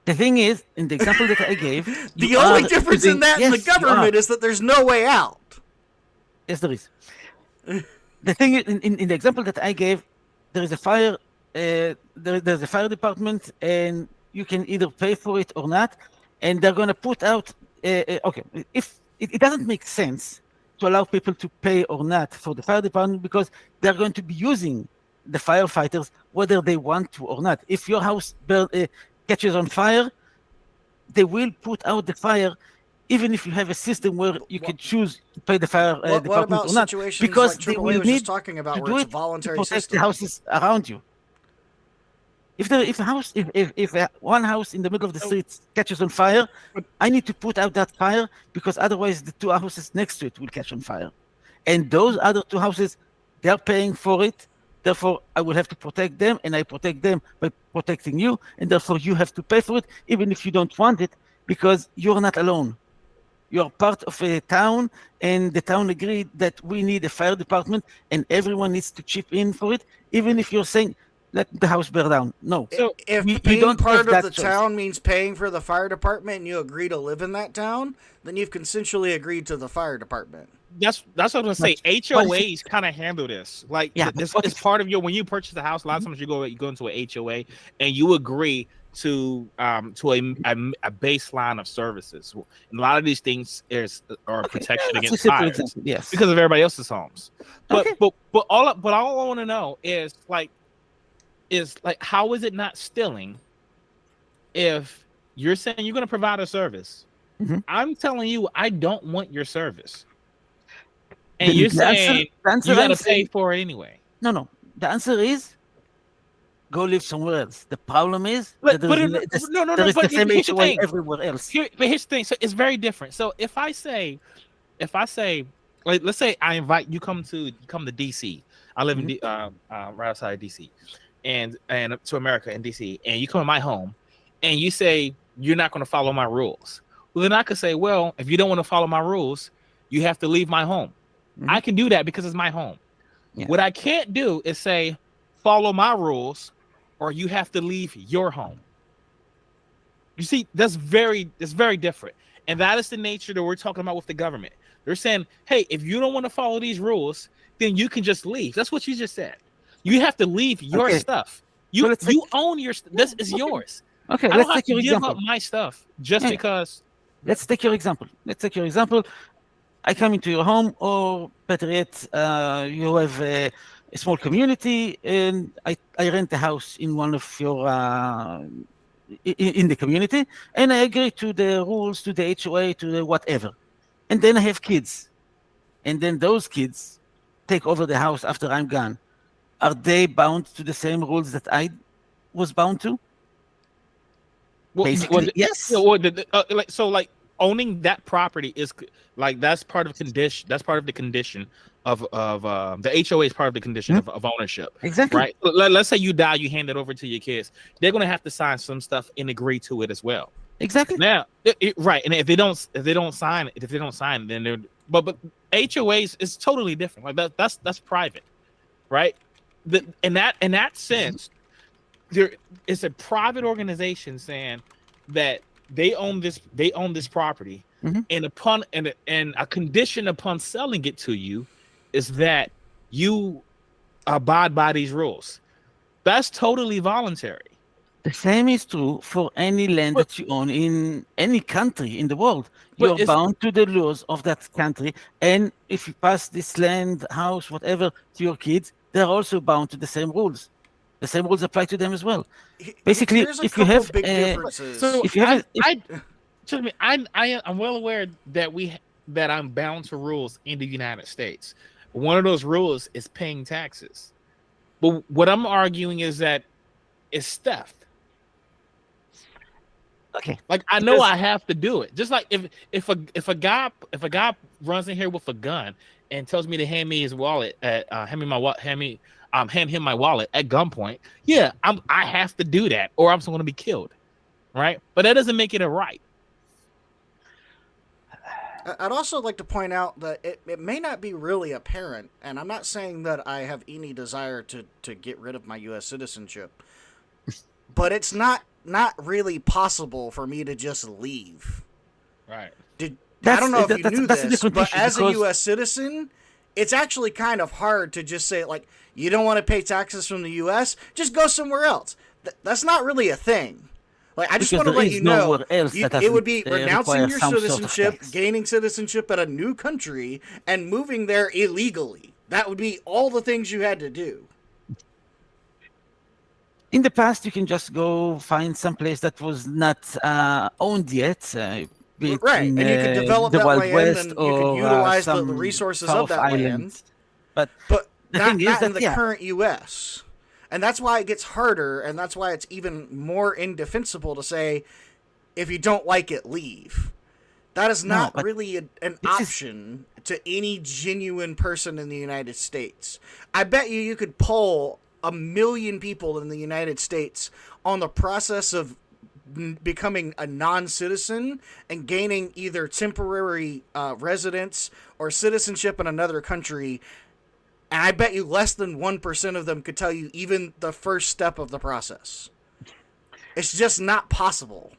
The thing is, in the example that I gave, The only difference in that and the government is that there's no way out. Yes, there is. The thing is, in the example that I gave, there is a fire. There's a fire department, and you can either pay for it or not. And they're going to put out. Okay, if it doesn't make sense to allow people to pay or not for the fire department because they're going to be using the firefighters whether they want to or not. If your house catches on fire, they will put out the fire, even if you have a system where you can choose to pay the fire What department about or not, situations because like they AAA will was need just talking about to where do it's a it voluntary to protect system? the houses around you. If one house in the middle of the street catches on fire, I need to put out that fire because otherwise the two houses next to it will catch on fire. And those other two houses, they're paying for it. Therefore, I will have to protect them, and I protect them by protecting you. And therefore, you have to pay for it, even if you don't want it, because you're not alone. You're part of a town, and the town agreed that we need a fire department, and everyone needs to chip in for it, even if you're saying, let the house burn down. No. So If you being don't part have of that the choice. town means paying for the fire department and you agree to live in that town, then you've consensually agreed to the fire department. that's what I'm gonna say. HOAs kind of handle this. Like, Yeah, this but is part of your when you purchase a house. A lot of times you go into an HOA and you agree to a baseline of services. And a lot of these things are protection That's a against simple fires example. Yes. because of everybody else's homes. But Okay. but all I want to know is how is it not stealing if you're saying you're going to provide a service? Mhm. I'm telling you, I don't want your service, and The- you're the answer- saying the answer you got I'm to pay saying- for it anyway. No. The answer is go live somewhere else. The problem is But that but there is the same here's the HOA thing. everywhere else. But here's the thing. So it's very different. So if I say, like, let's say I invite you come to DC. I live in right outside of DC, and to America in DC, and you come to my home, and you say you're not going to follow my rules. Well, then I could say, well, if you don't want to follow my rules, you have to leave my home. Mhm. I can do that because it's my home. Yeah. What I can't do is say follow my rules, or you have to leave your home. You see, that's very different. And that is the nature that we're talking about with the government. They're saying, hey, if you don't want to follow these rules, then you can just leave. That's what you just said. You have to leave your Okay. stuff. So let's You own your. This is okay. yours. Okay, I let's don't have take to your give example. up my stuff just Yeah. because. Let's take your example. I come into your home, or better yet, you have a small community, and I rent a house in one of your in the community, and I agree to the rules, to the HOA, to the whatever. And then I have kids, and then those kids take over the house after I'm gone. Are they bound to the same rules that I was bound to? Basically, yes. Like owning that property is like that's part of condition. That's part of the condition of the HOA is part of the condition of ownership. Exactly. Right. Let's say you die, you hand it over to your kids. They're gonna have to sign some stuff and agree to it as well. Exactly. Now, right, and if they don't sign, then they're but HOAs is totally different. Like that's private, right? In that sense, there is a private organization saying that they own this property, and a condition upon selling it to you is that you abide by these rules. That's totally voluntary. The same is true for any land that you own in any country in the world. You are bound to the laws of that country, and if you pass this land, house, whatever to your kids, they're also bound to the same rules. The same rules apply to them as well. Basically, if you have big differences. So if you have, trust me, I'm well aware that I'm bound to rules in the United States. One of those rules is paying taxes. But what I'm arguing is that it's theft. Okay. Like I know I have to do it. Just like if a guy runs in here with a gun and tells me to hand me his wallet hand him my wallet at gunpoint, yeah, I have to do that or I'm going to be killed. Right? But that doesn't make it a right. I'd also like to point out that it may not be really apparent, and I'm not saying that I have any desire to get rid of my U.S. citizenship, but it's not really possible for me to just leave. Right. I don't know if you knew this, but as a U.S. citizen, it's actually kind of hard to just say, like, you don't want to pay taxes from the U.S., just go somewhere else. That's not really a thing. Like, I just want to let you know, it would be renouncing your citizenship, gaining citizenship at a new country, and moving there illegally. That would be all the things you had to do. In the past, you can just go find some place that was not owned yet. Right, and you could develop that land, and you could utilize the resources of that land. But not in the current U.S., and that's why it gets harder, and that's why it's even more indefensible to say, if you don't like it, leave. That is not really an option to any genuine person in the United States. I bet you could poll 1 million people in the United States on the process of becoming a non-citizen and gaining either temporary residence or citizenship in another country. And I bet you less than 1% of them could tell you even the first step of the process. It's just not possible.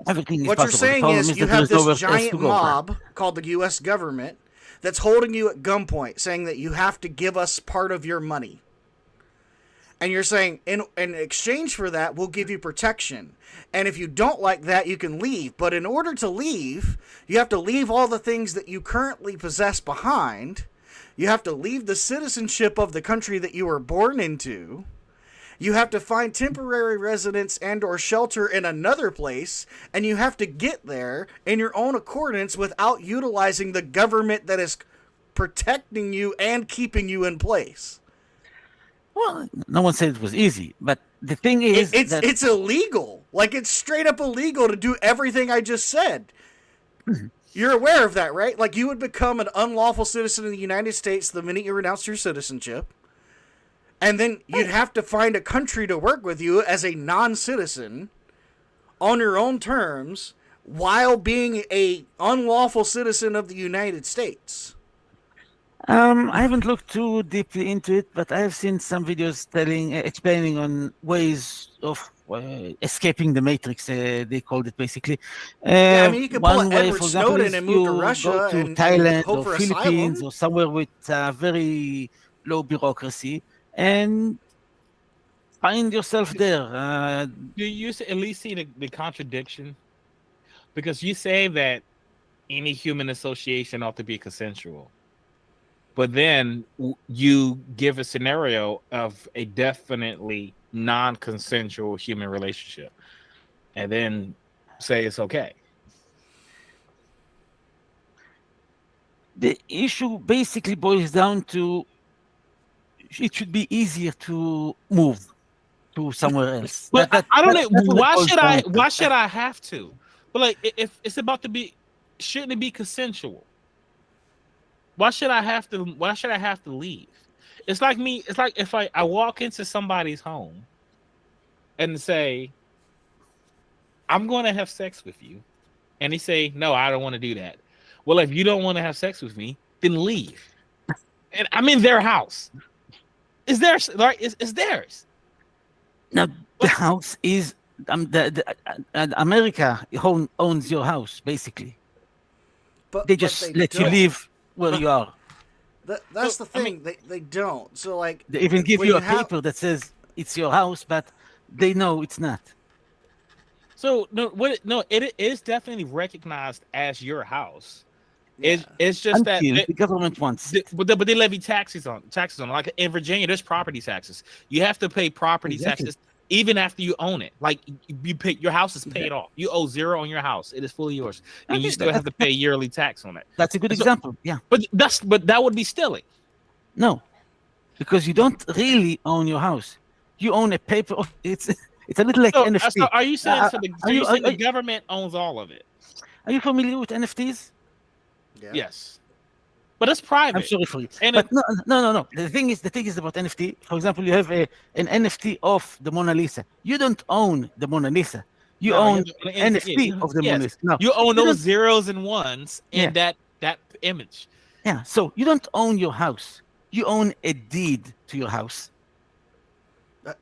Everything is what possible. You're saying is you have this giant mob called the U.S. government that's holding you at gunpoint, saying that you have to give us part of your money. And you're saying, in exchange for that, we'll give you protection. And if you don't like that, you can leave. But in order to leave, you have to leave all the things that you currently possess behind. You have to leave the citizenship of the country that you were born into. You have to find temporary residence and or shelter in another place, and you have to get there in your own accordance without utilizing the government that is protecting you and keeping you in place. Well, no one said it was easy, but the thing is it's illegal. Like, it's straight up illegal to do everything I just said. You're aware of that, right? Like, you would become an unlawful citizen of the United States the minute you renounced your citizenship. And then you'd have to find a country to work with you as a non-citizen on your own terms while being a unlawful citizen of the United States. I haven't looked too deeply into it, but I have seen some videos explaining on ways of escaping the matrix. They called it basically. I mean, you could pull Edward Snowden and move to Russia go to and Thailand hope or for Philippines asylum. or somewhere with very low bureaucracy, and find yourself there. Do you at least see the contradiction? Because you say that any human association ought to be consensual, but then you give a scenario of a definitely non-consensual human relationship, and then say it's okay. The issue basically boils down to it should be easier to move to somewhere else. But I don't know. That's what it boils down to. Why should I have to? But like, if it's about to be, shouldn't it be consensual? Why should I have to? Why should I have to leave? It's like me. It's like if I walk into somebody's home and say, "I'm going to have sex with you," and they say, "No, I don't want to do that." Well, if you don't want to have sex with me, then leave. And I'm in their house. It's theirs, right? It's theirs. Now the house is America owns your house basically. But They just they let you don't. live where you are. That's So, the thing. They don't. So like They even give when you a have- paper that says it's your house, but they know it's not. So it is definitely recognized as your house. Yeah. It's just that Until the government wants it. but they levy taxes on it. Like in Virginia, there's property taxes. You have to pay property Exactly. taxes even after you own it. Like you pay, your house is paid off. You owe zero on your house. It is fully yours, and you Okay, still have to pay yearly tax on it. That's a good So- example. Yeah. But that would be stealing. No, because you don't really own your house. You own a paper. It's a little like So, NFT. so are you saying are the government owns all of it? Are you familiar with NFTs? Yeah. Yes, but it's private. I'm sorry for you. And But no. The thing is about NFT. For example, you have an NFT of the Mona Lisa. You don't own the Mona Lisa. You No, own yeah, NFT of the yes. Mona Lisa. No, You own you those don't- zeros and ones in Yeah. that image. Yeah. So you don't own your house. You own a deed to your house.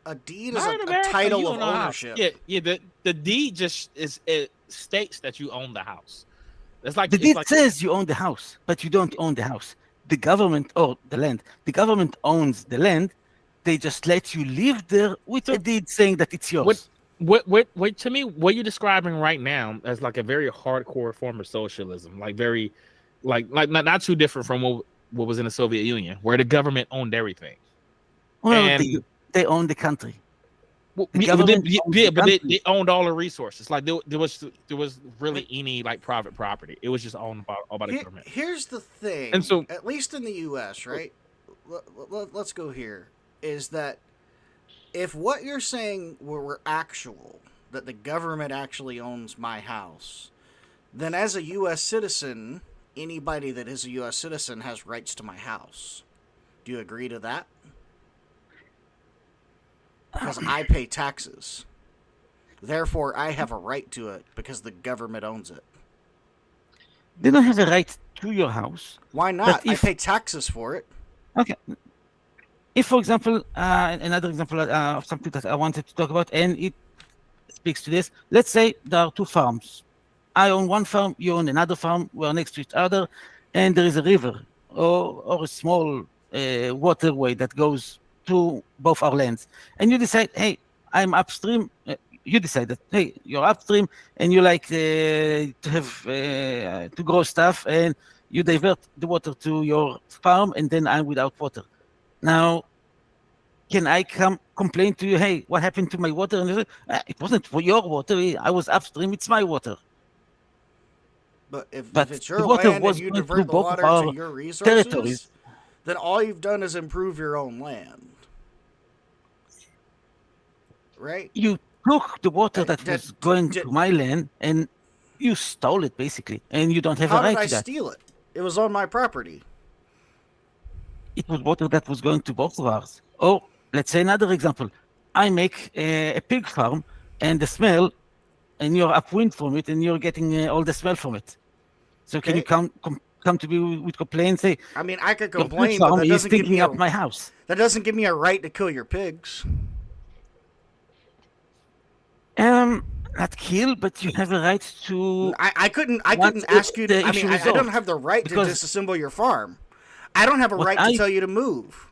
A deed is Not in a America, title you of own a house. ownership. Yeah. The deed just it states that you own the house. It's like The it's deed like, says you own the house, but you don't own the house. The government or the land. The government owns the land. They just let you live there with So- a deed saying that it's yours. what to me, what you're describing right now as like a very hardcore form of socialism, like very, like not too different from what was in the Soviet Union, where the government owned everything. Well, and- they own the country. Well, The yeah, government owns the but they country. owned all the resources. Like there was really any like private property. It was just owned all by the government. Here's the thing. And so- at least in the U.S., right? Let's go here. Is that if what you're saying were actual, that the government actually owns my house, then as a U.S. citizen, anybody that is a U.S. citizen has rights to my house. Do you agree to that? Because I pay taxes. Therefore, I have a right to it because the government owns it. They don't have a right to your house. Why not? if- I pay taxes for it. Okay. If, for example, another example of something that I wanted to talk about, and it speaks to this. Let's say there are two farms. I own one farm, you own another farm. We're next to each other, and there is a river or a small waterway that goes to both our lands. And you decide, hey, I'm upstream. You decide that, hey, you're upstream, and you like to have to grow stuff, and you divert the water to your farm, and then I'm without water. Now, can I come complain to you? Hey, what happened to my water? And you say, it wasn't for your water. I was upstream. It's my water. But if But it's the your water land was and you going divert through the both of water to our your resources, territories. then all you've done is improve your own land. Right? You took the water that Did- was going did- to my land, and you stole it basically, and you don't have How a right did I to that. steal it? It was on my property. It was water that was going to both of ours. Or let's say another example. I make a pig farm, and the smell, and you're upwind from it, and you're getting all the smell from it. So can you Okay. come to me with complaints? Say, I mean, I could your pig complain, but farm that is doesn't give stinking me up my house. that doesn't give me a right to kill your pigs. Not kill, but you have a right to. I couldn't Once ask you to. the I mean, issue I don't resolved, have the right to because disassemble your farm. I don't have a what right to I- tell you to move.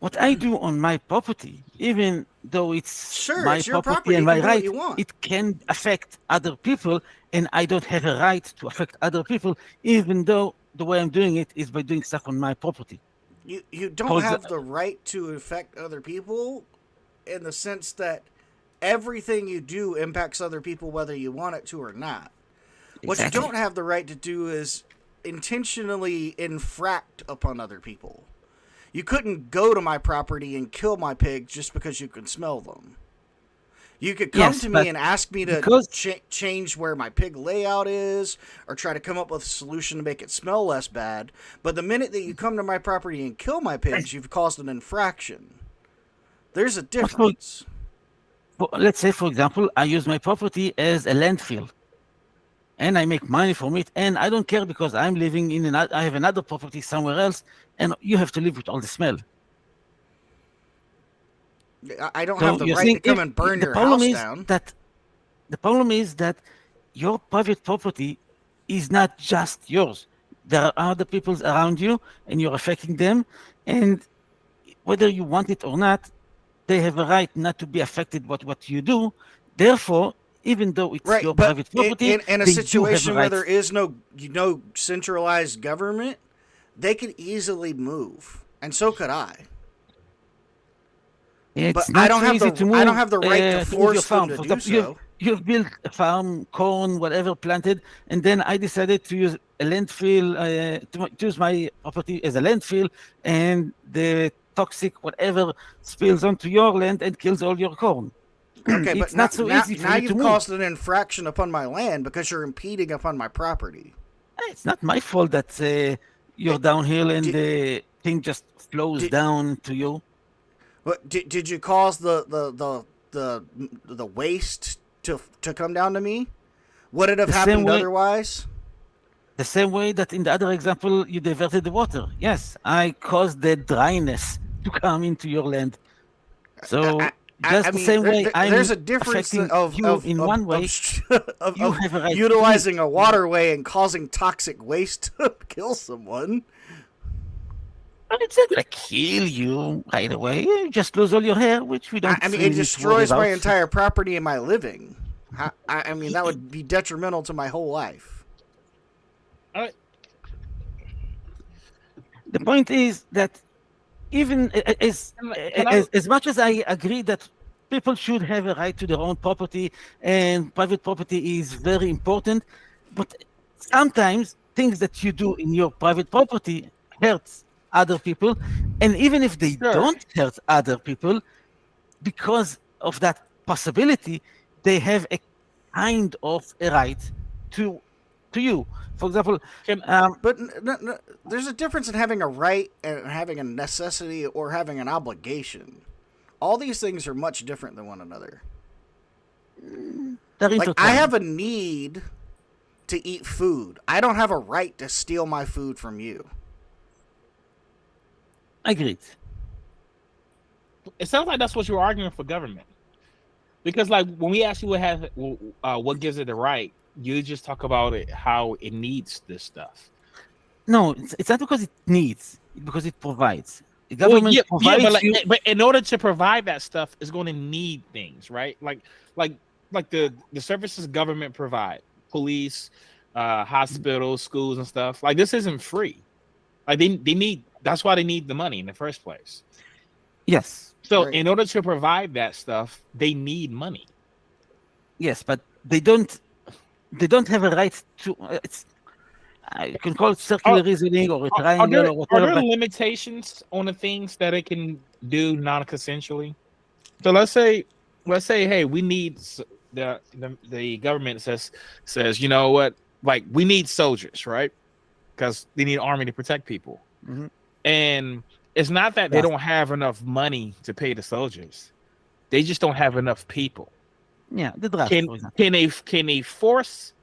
what I do on my property, even though it's Sure, my it's your property property. and You can my do what right, you want. it can affect other people, and I don't have a right to affect other people, even though the way I'm doing it is by doing stuff on my property. You don't For have exa- the right to affect other people in the sense that everything you do impacts other people whether you want it to or not. What you exactly. don't have the right to do is intentionally infract upon other people. You couldn't go to my property and kill my pigs just because you can smell them. You could come Yes, to but me and ask me to because change where my pig layout is or try to come up with a solution to make it smell less bad. But the minute that you come to my property and kill my pigs, you've caused an infraction. There's a but difference. let's say, for example, I use my property as a landfill, and I make money from it, and I don't care because I'm living in I have another property somewhere else, and you have to live with all the smell. I don't have So the you're right saying to come if and burn the your problem house is down. that the problem is that your private property is not just yours. There are other people around you, and you're affecting them, and whether you want it or not, they have a right not to be affected by what you do. Therefore, even though it's Right, your but private property, in a they do have a situation where there right. is no centralized government, they could easily move, and so could I. But It's not so easy I don't have the right to to move your force them farm. to For do example, so. you've built a farm, corn, whatever planted, and then I decided to use a landfill, to use my property as a landfill, and the toxic whatever spills onto your land and kills all your corn. Okay, but It's not so easy for now you to you've move. caused an infraction upon my land because you're impeding upon my property. It's not my fault that you're downhill and Did, the thing just flows did, down to you. did you cause the waste to come down to me? Would it have The same happened way, otherwise? the same way that in the other example you diverted the water. Yes, I caused the dryness to come into your land. I, So I just the mean, same way there's I'm a difference affecting you in one way, you of have a right to me. utilizing a waterway and causing toxic waste to kill someone. But it's not gonna kill you right away. You just lose all your hair, which we don't I mean, it really need to worry destroys my about. entire property and my living. I mean, that would be detrimental to my whole life. All right. The point is that even Can I? as much as I agree that people should have a right to their own property and private property is very important, but sometimes things that you do in your private property hurts other people, and even if they Sure. don't hurt other people, because of that possibility, they have a kind of a right to you. For example, Can But there's a difference in having a right and having a necessity or having an obligation. All these things are much different than one another. they're Like, I intertwined. have a need to eat food. I don't have a right to steal my food from you. Agreed. it sounds like that's what you're arguing for government, because like when we ask you what gives it the right, you just talk about it how it needs this stuff. No, it's not because it needs, it's because it provides. The Well, government yeah, provides you. but in order to provide that stuff, it's going to need things, right? Like the services government provide, police, hospitals, schools, and stuff. Like this isn't free. Like they need. That's why they need the money in the first place. Yes, So Right. in order to provide that stuff, they need money. yes, but they don't have a right to. You can call it circular reasoning or a triangle or Are whatever. there But limitations on the things that it can do non-consensually? So let's say, hey, we need the government says, you know what, like we need soldiers, right? Because they need army to protect people, Mhm. and it's not that they Yes. don't have enough money to pay the soldiers; they just don't have enough people. yeah, the draft, Can for example. can they force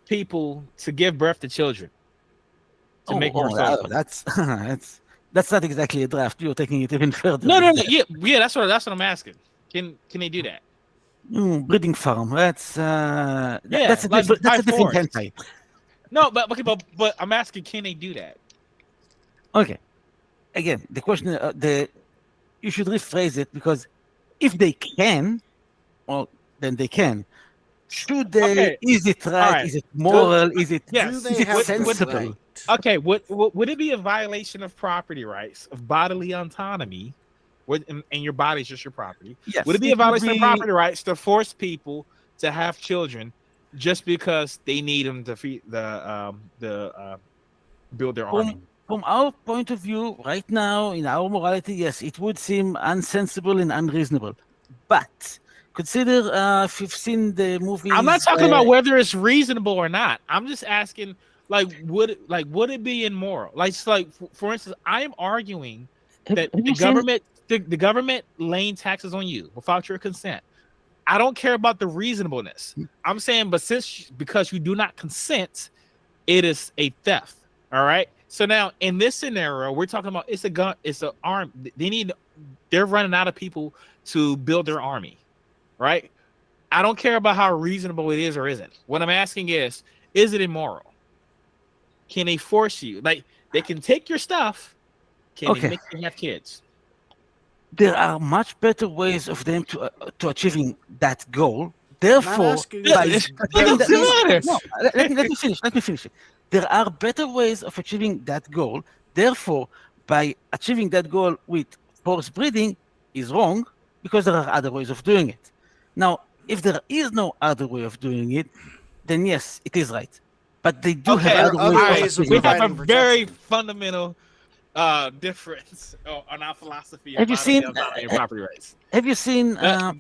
people to give birth to children to make more soldiers? That's not exactly a draft. You're taking it even further. No, than that. yeah. That's what I'm asking. Can they do that? Breeding farm. That's Yeah, that's a like different by different force. hentai. No, but okay, but I'm asking, can they do that? Okay. Again, the question you should rephrase it, because if they can, well, then they can. Should they? Okay. Is it right? right. Is it moral? Is it Yes. Do is they it have the sensible? right? Okay, would it be a violation of property rights, of bodily autonomy, and your body's just your property? Yes. Would it be a violation of property rights to force people to have children just because they need them to feed build their army? From our point of view, right now, in our morality, yes, it would seem unsensible and unreasonable. But consider if you've seen the movie. I'm not talking about whether it's reasonable or not. I'm just asking, would it be immoral? For instance, I am arguing that the government laying taxes on you without your consent. I don't care about the reasonableness. I'm saying, but because you do not consent, it is a theft. All right. So now in this scenario, we're talking about it's a gun, it's an arm. They're running out of people to build their army, right? I don't care about how reasonable it is or isn't. What I'm asking is it immoral? Can they force you? Like, they can take your stuff. Can they make you have kids? There are much better ways of them to achieving that goal. Therefore, let me finish. Let me finish it. There are better ways of achieving that goal. Therefore, by achieving that goal with forced breeding is wrong, because there are other ways of doing it. Now, if there is no other way of doing it, then yes, it is right. But they do have other ways of we have a very fundamental difference on our philosophy. Have you seen property rights? Have you seen A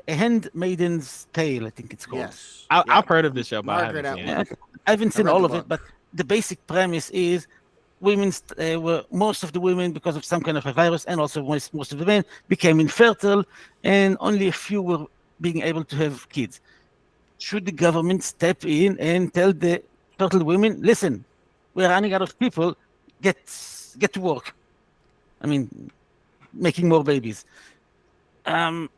Handmaiden's Tale? I think it's called. Yes. I've heard of this show, but I haven't seen all of it. But the basic premise is most of the women, because of some kind of a virus, and also most of the men, became infertile, and only a few were being able to have kids. Should the government step in and tell the fertile women, listen, we're running out of people, get to work? I mean, making more babies. That's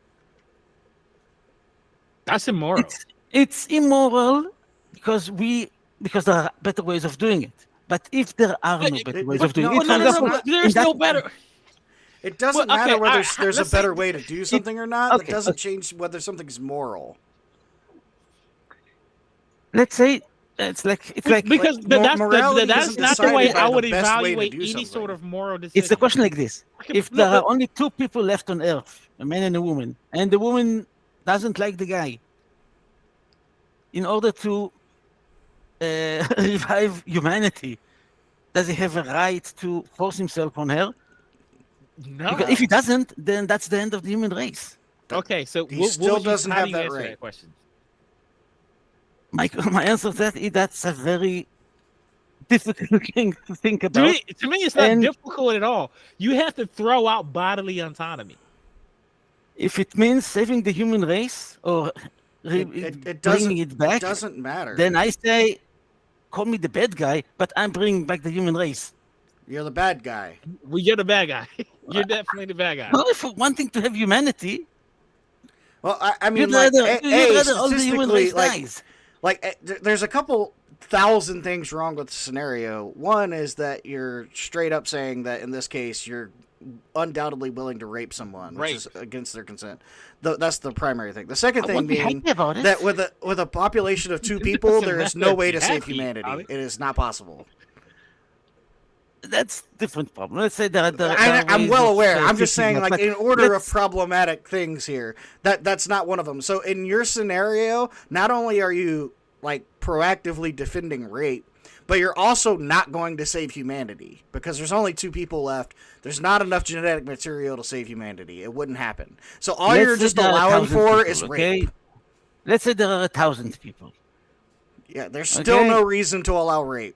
immoral. It's immoral because there are better ways of doing it. But if there are no better ways of doing it, there's no better. It doesn't matter whether there's a better way to do something or not. It doesn't change whether something's moral. Let's say it's like because that's not the way I would evaluate any sort of moral decision. It's a question like this: if there are only two people left on Earth, a man and a woman, and the woman doesn't like the guy, in order to revive humanity, does he have a right to force himself on her? No. Because if he doesn't, then that's the end of the human race. Okay, so he still doesn't have that right. Question? My answer to that is that's a very difficult thing to think about. To me, it's not difficult at all. You have to throw out bodily autonomy. If it means saving the human race or bringing it back, it doesn't matter. Then I say, call me the bad guy, but I'm bringing back the human race. You're the bad guy. Well, you're the bad guy. You're definitely the bad guy. Well, if we're wanting to have humanity, well, I mean, you'd rather all the human race dies. There's a couple thousand things wrong with the scenario. One is that you're straight up saying that in this case you're undoubtedly willing to rape someone, which is against their consent. That's the primary thing. The second thing being that with a population of two people, there is no way to save humanity. It is not possible. That's a different problem. Let's say that I'm well aware. I'm just saying, like, in order of problematic things here, that's not one of them. So in your scenario, not only are you like proactively defending rape, but you're also not going to save humanity because there's only two people left. There's not enough genetic material to save humanity. It wouldn't happen. So all you're just allowing for is rape. Let's say there are 1,000 people. Yeah, there's still no reason to allow rape.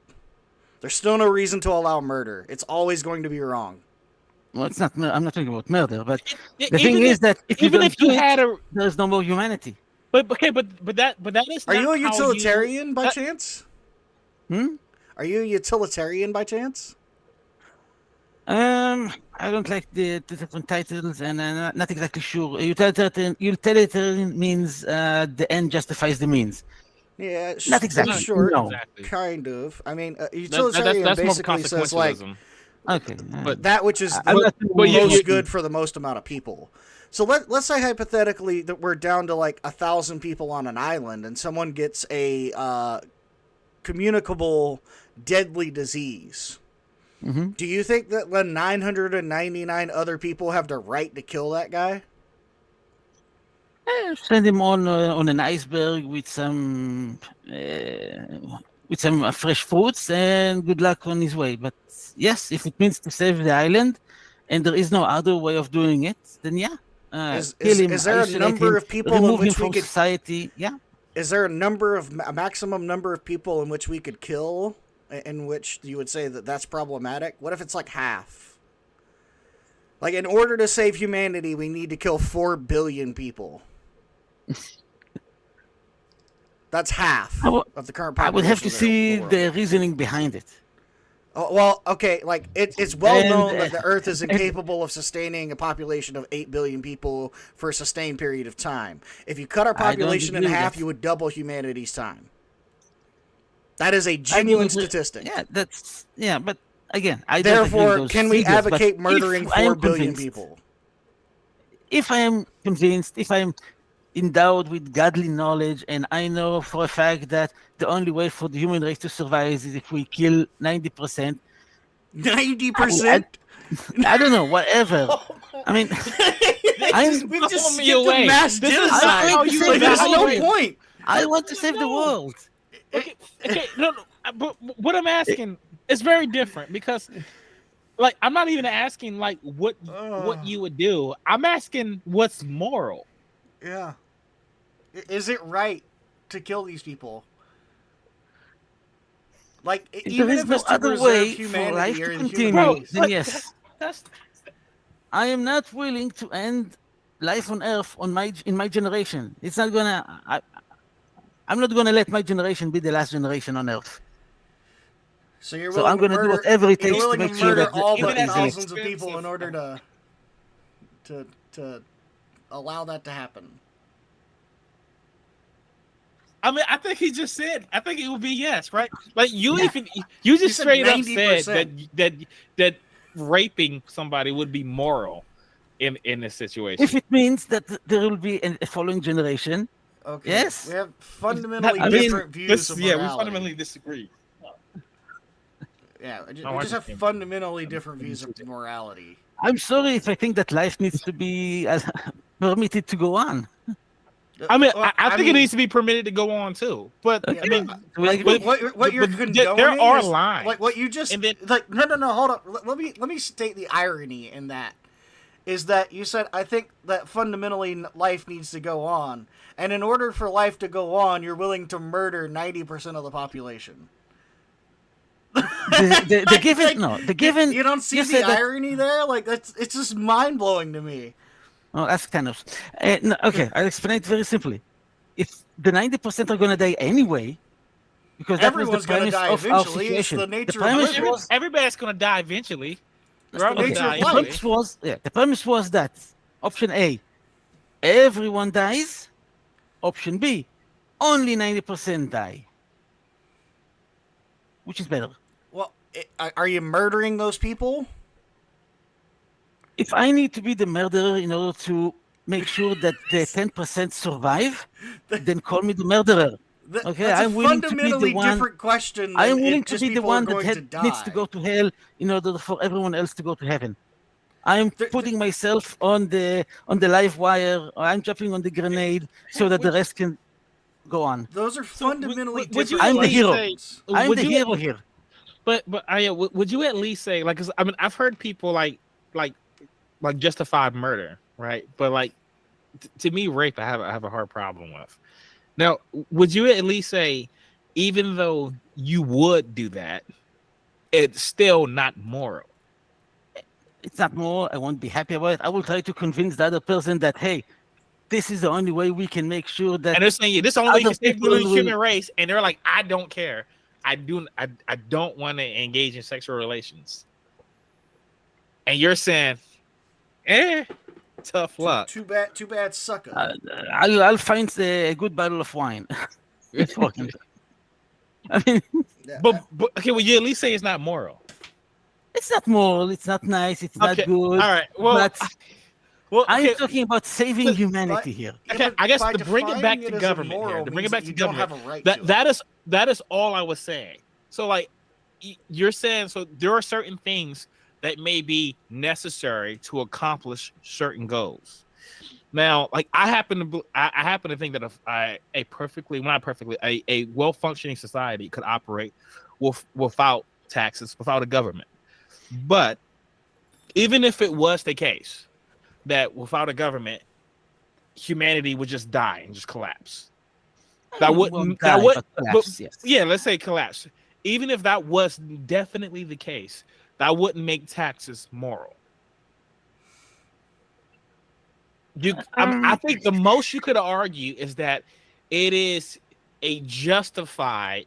There's still no reason to allow murder. It's always going to be wrong. Well, it's not. I'm not talking about murder, but the thing is that if you don't do it, there's no more humanity. But that is. Are you a utilitarian by chance? Hmm? Are you a utilitarian by chance? I don't like the different titles, and I'm not exactly sure. Utilitarian means the end justifies the means. Yeah, not exactly. Short, no. Kind of. I mean, utilitarian basically says like, Okay. But that which is I'm the not but you- most you- good for the most amount of people. So let's say hypothetically that we're down to like 1,000 people on an island, and someone gets a communicable deadly disease. Mm-hmm. Do you think that the 999 other people have the right to kill that guy? Send him on an iceberg with some fresh fruits, and good luck on his way. But yes, if it means to save the island, and there is no other way of doing it, then yeah, kill him, Is there a isolate number him, of people in remove him which we from could? society. Yeah, Is there a maximum number of people in which we could kill? In which you would say that that's problematic? What if it's like half? Like, in order to save humanity, we need to kill 4 billion people. That's half of the current I population. would have to of the see world. the reasoning behind it. Oh, well, okay, like it's well And, known that the Earth is and- incapable of sustaining a population of 8 billion people for a sustained period of time. If you cut our I don't population in agree with half, that. you would double humanity's time. That is a I genuine don't agree- statistic. Yeah, but again, I don't agree with Therefore, those can we figures, but advocate if murdering I am 4 billion convinced- people? If I am convinced, if I'm endowed with godly knowledge, and I know for a fact that the only way for the human race to survive is if we kill 90%, 90%? I don't know, whatever. I mean, We've just Blow me skipped away. a mass This is genocide. how you Like, there's no evaluate. point. I want to save the world. Okay, no, but what I'm asking is very different because, like, I'm not even asking like what you would do. I'm asking what's moral. Yeah. Is it right to kill these people? Like, If even there is if no it's to other preserve way for humanity life or to the continue, human race. then yes. That's I am not willing to end life on Earth in my generation. It's not gonna. I'm not gonna let my generation be the last generation on Earth. So you're So willing I'm to gonna do murder, whatever it you're takes to willing make to sure murder that the all but even human race- thousands of people in expensive. order to allow that to happen. I mean, I think he just said. I think it would be yes, right? Like you Yeah. even you just said straight up 90%. said that raping somebody would be moral in this situation. If it means that there will be a following generation, Okay. Yes. We have fundamentally I mean, different views of morality. we fundamentally disagree. Yeah, we just, Oh, we I just have understand. fundamentally different views of morality. I'm sorry if I think that life needs to be permitted to go on. I mean, Well, I think it needs to be permitted to go on too. But Yeah, I mean, but- Do we like, agree? what you're but condoning there are is, lines. like what you just And then- like no hold up, let me state the irony in that is that you said I think that fundamentally life needs to go on, and in order for life to go on you're willing to murder 90% of the population. The given, Like, no, the given. you don't see you the said that- irony there, like it's just mind-blowing to me. Oh, that's kind of. No, okay, I'll explain it very simply. If the 90% are going to die anyway, because that Everyone's was the gonna premise die of our eventually, it's situation. the nature of premise living. was, everybody's gonna die eventually. That's We're the all gonna nature die of the life. anyway. premise was, the premise was that option A, everyone dies. Option B, only 90% die. Which is better? Well, are you murdering those people? If I need to be the murderer in order to make sure that the 10% survive, then call me the murderer. Okay, That's I'm a willing to be the fundamentally one- different question. Than I'm if willing to just be the people one are that going to needs to die. go to hell in order for everyone else to go to heaven. I'm There- putting myself on the live wire, or I'm jumping on the grenade so that the rest can go on. Those are fundamentally would you different I'm the hero. questions. I'm Would the you- hero here. But would you at least say like? 'Cause, I mean, I've heard people like justify murder, right? But like to me, rape, I have a hard problem with. Now, would you at least say, even though you would do that, it's still not moral? It's not more. I won't be happy about it. I will try to convince the other person that, hey, this is the only way we can make sure that And they're saying this only way you other can save people the will- human race, and they're like, I don't care. I don't want to engage in sexual relations. And you're saying, tough luck. Too bad, sucker. I'll find a good bottle of wine. It's working. I mean, Yeah, But okay, well, you at least say it's not moral. It's not moral. It's not nice. It's not Okay, good. all right. Well, But well, I'm okay, talking about saving but- humanity But, here. yeah, okay. but I guess by to bring it defining back to as government immoral here, to bring means it back that to you don't government, have a right to it. that is all I was saying. So like you're saying, so there are certain things that may be necessary to accomplish certain goals. Now, like I happen to think that if a perfectly, well, not perfectly, a well functioning society could operate without taxes, without a government. But even if it was the case that without a government, humanity would just die and just collapse. Won't That die, would, but but collapse. Yes. yeah, let's say collapse. Even if that was definitely the case, that wouldn't make taxes moral. I think the most you could argue is that it is a justified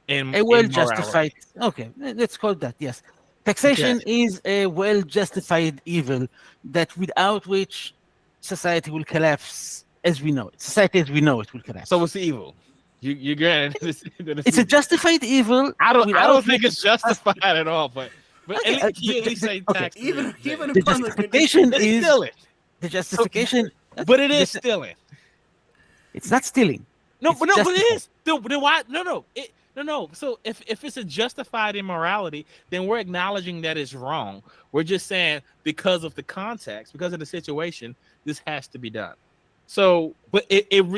A well justified. immorality. Okay, let's call that. Yes, Okay, taxation is a well justified evil that without which society will collapse as we know it. Society as we know it will so collapse. it's evil. You granted that it's It's a evil. justified evil I without don't think which. it's justified at all. But at Okay, least, can you at least say okay. tax free? Even The upon the condition justification that It's is stealing. the So, justification. Okay, but it is stealing. it's not stealing. No, It's but it justified. is. Then why? No. So if it's a justified immorality, then we're acknowledging that it's wrong. We're just saying because of the context, because of the situation, this has to be done. So, but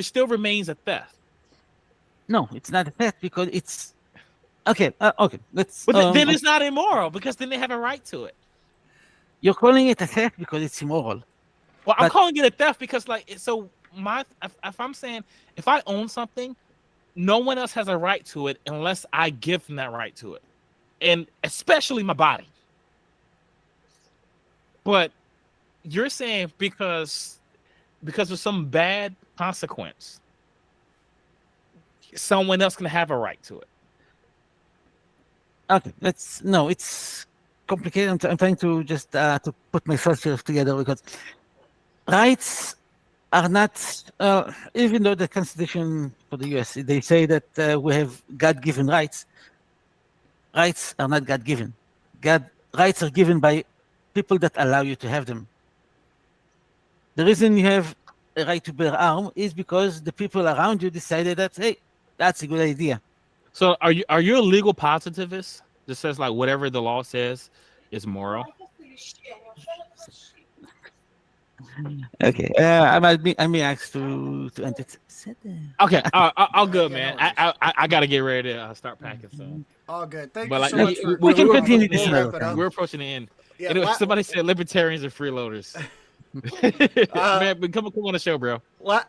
still remains a theft. No, it's not a theft because it's okay. Okay, let's. But then it's not immoral because then they have a right to it. You're calling it a theft because it's immoral. Well, I'm But calling it a theft because so if I'm saying if I own something, no one else has a right to it unless I give them that right to it, and especially my body. But you're saying because of some bad consequence, someone else can have a right to it. okay, let's. No, it's complicated. I'm trying to just to put myself here together because rights are not. Even though the Constitution for the U.S. they say that we have God-given rights. Rights are not God-given. God rights are given by people that allow you to have them. The reason you have a right to bear arm is because the people around you decided that hey, that's a good idea. So are you a legal positivist that says like whatever the law says is moral? Okay, I'm being asked to enter. Okay, I'll go, Yeah, man. no worries. I gotta get ready to start packing some. All good. Thank But you like so much for we can coming on. continue this We'll another wrap it time. up. We're approaching the end. Yeah, Anyway, somebody said libertarians are freeloaders. Man, but come on the show, bro.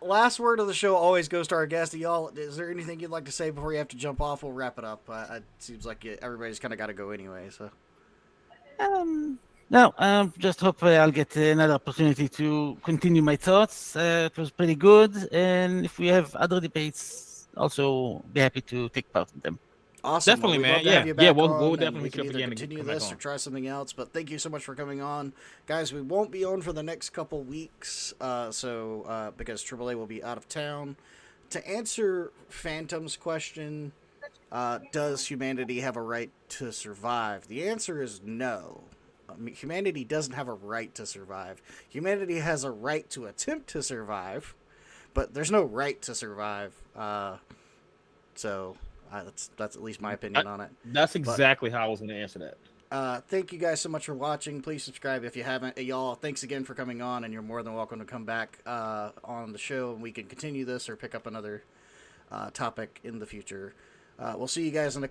last word of the show always goes to our guest. Y'all, is there anything you'd like to say before you have to jump off? We'll wrap it up. It seems like everybody's kind of got to go anyway. So No, just hope I'll get another opportunity to continue my thoughts. It was pretty good, and if we have other debates, also be happy to take part in them. awesome. Definitely, We'd man. love to have Yeah, you yeah, back we'll on, and definitely we can meet up either again and continue come back this or on. try something else. But thank you so much for coming on, guys. We won't be on for the next couple weeks, because AAA will be out of town. To answer Phantom's question, does humanity have a right to survive? The answer is no. Humanity doesn't have a right to survive. Humanity has a right to attempt to survive, but there's no right to survive. That's at least my opinion on it. That's exactly how I was going to answer that. Thank you guys so much for watching. Please subscribe if you haven't. Y'all, thanks again for coming on, and you're more than welcome to come back on the show, and we can continue this or pick up another topic in the future. We'll see you guys in a couple.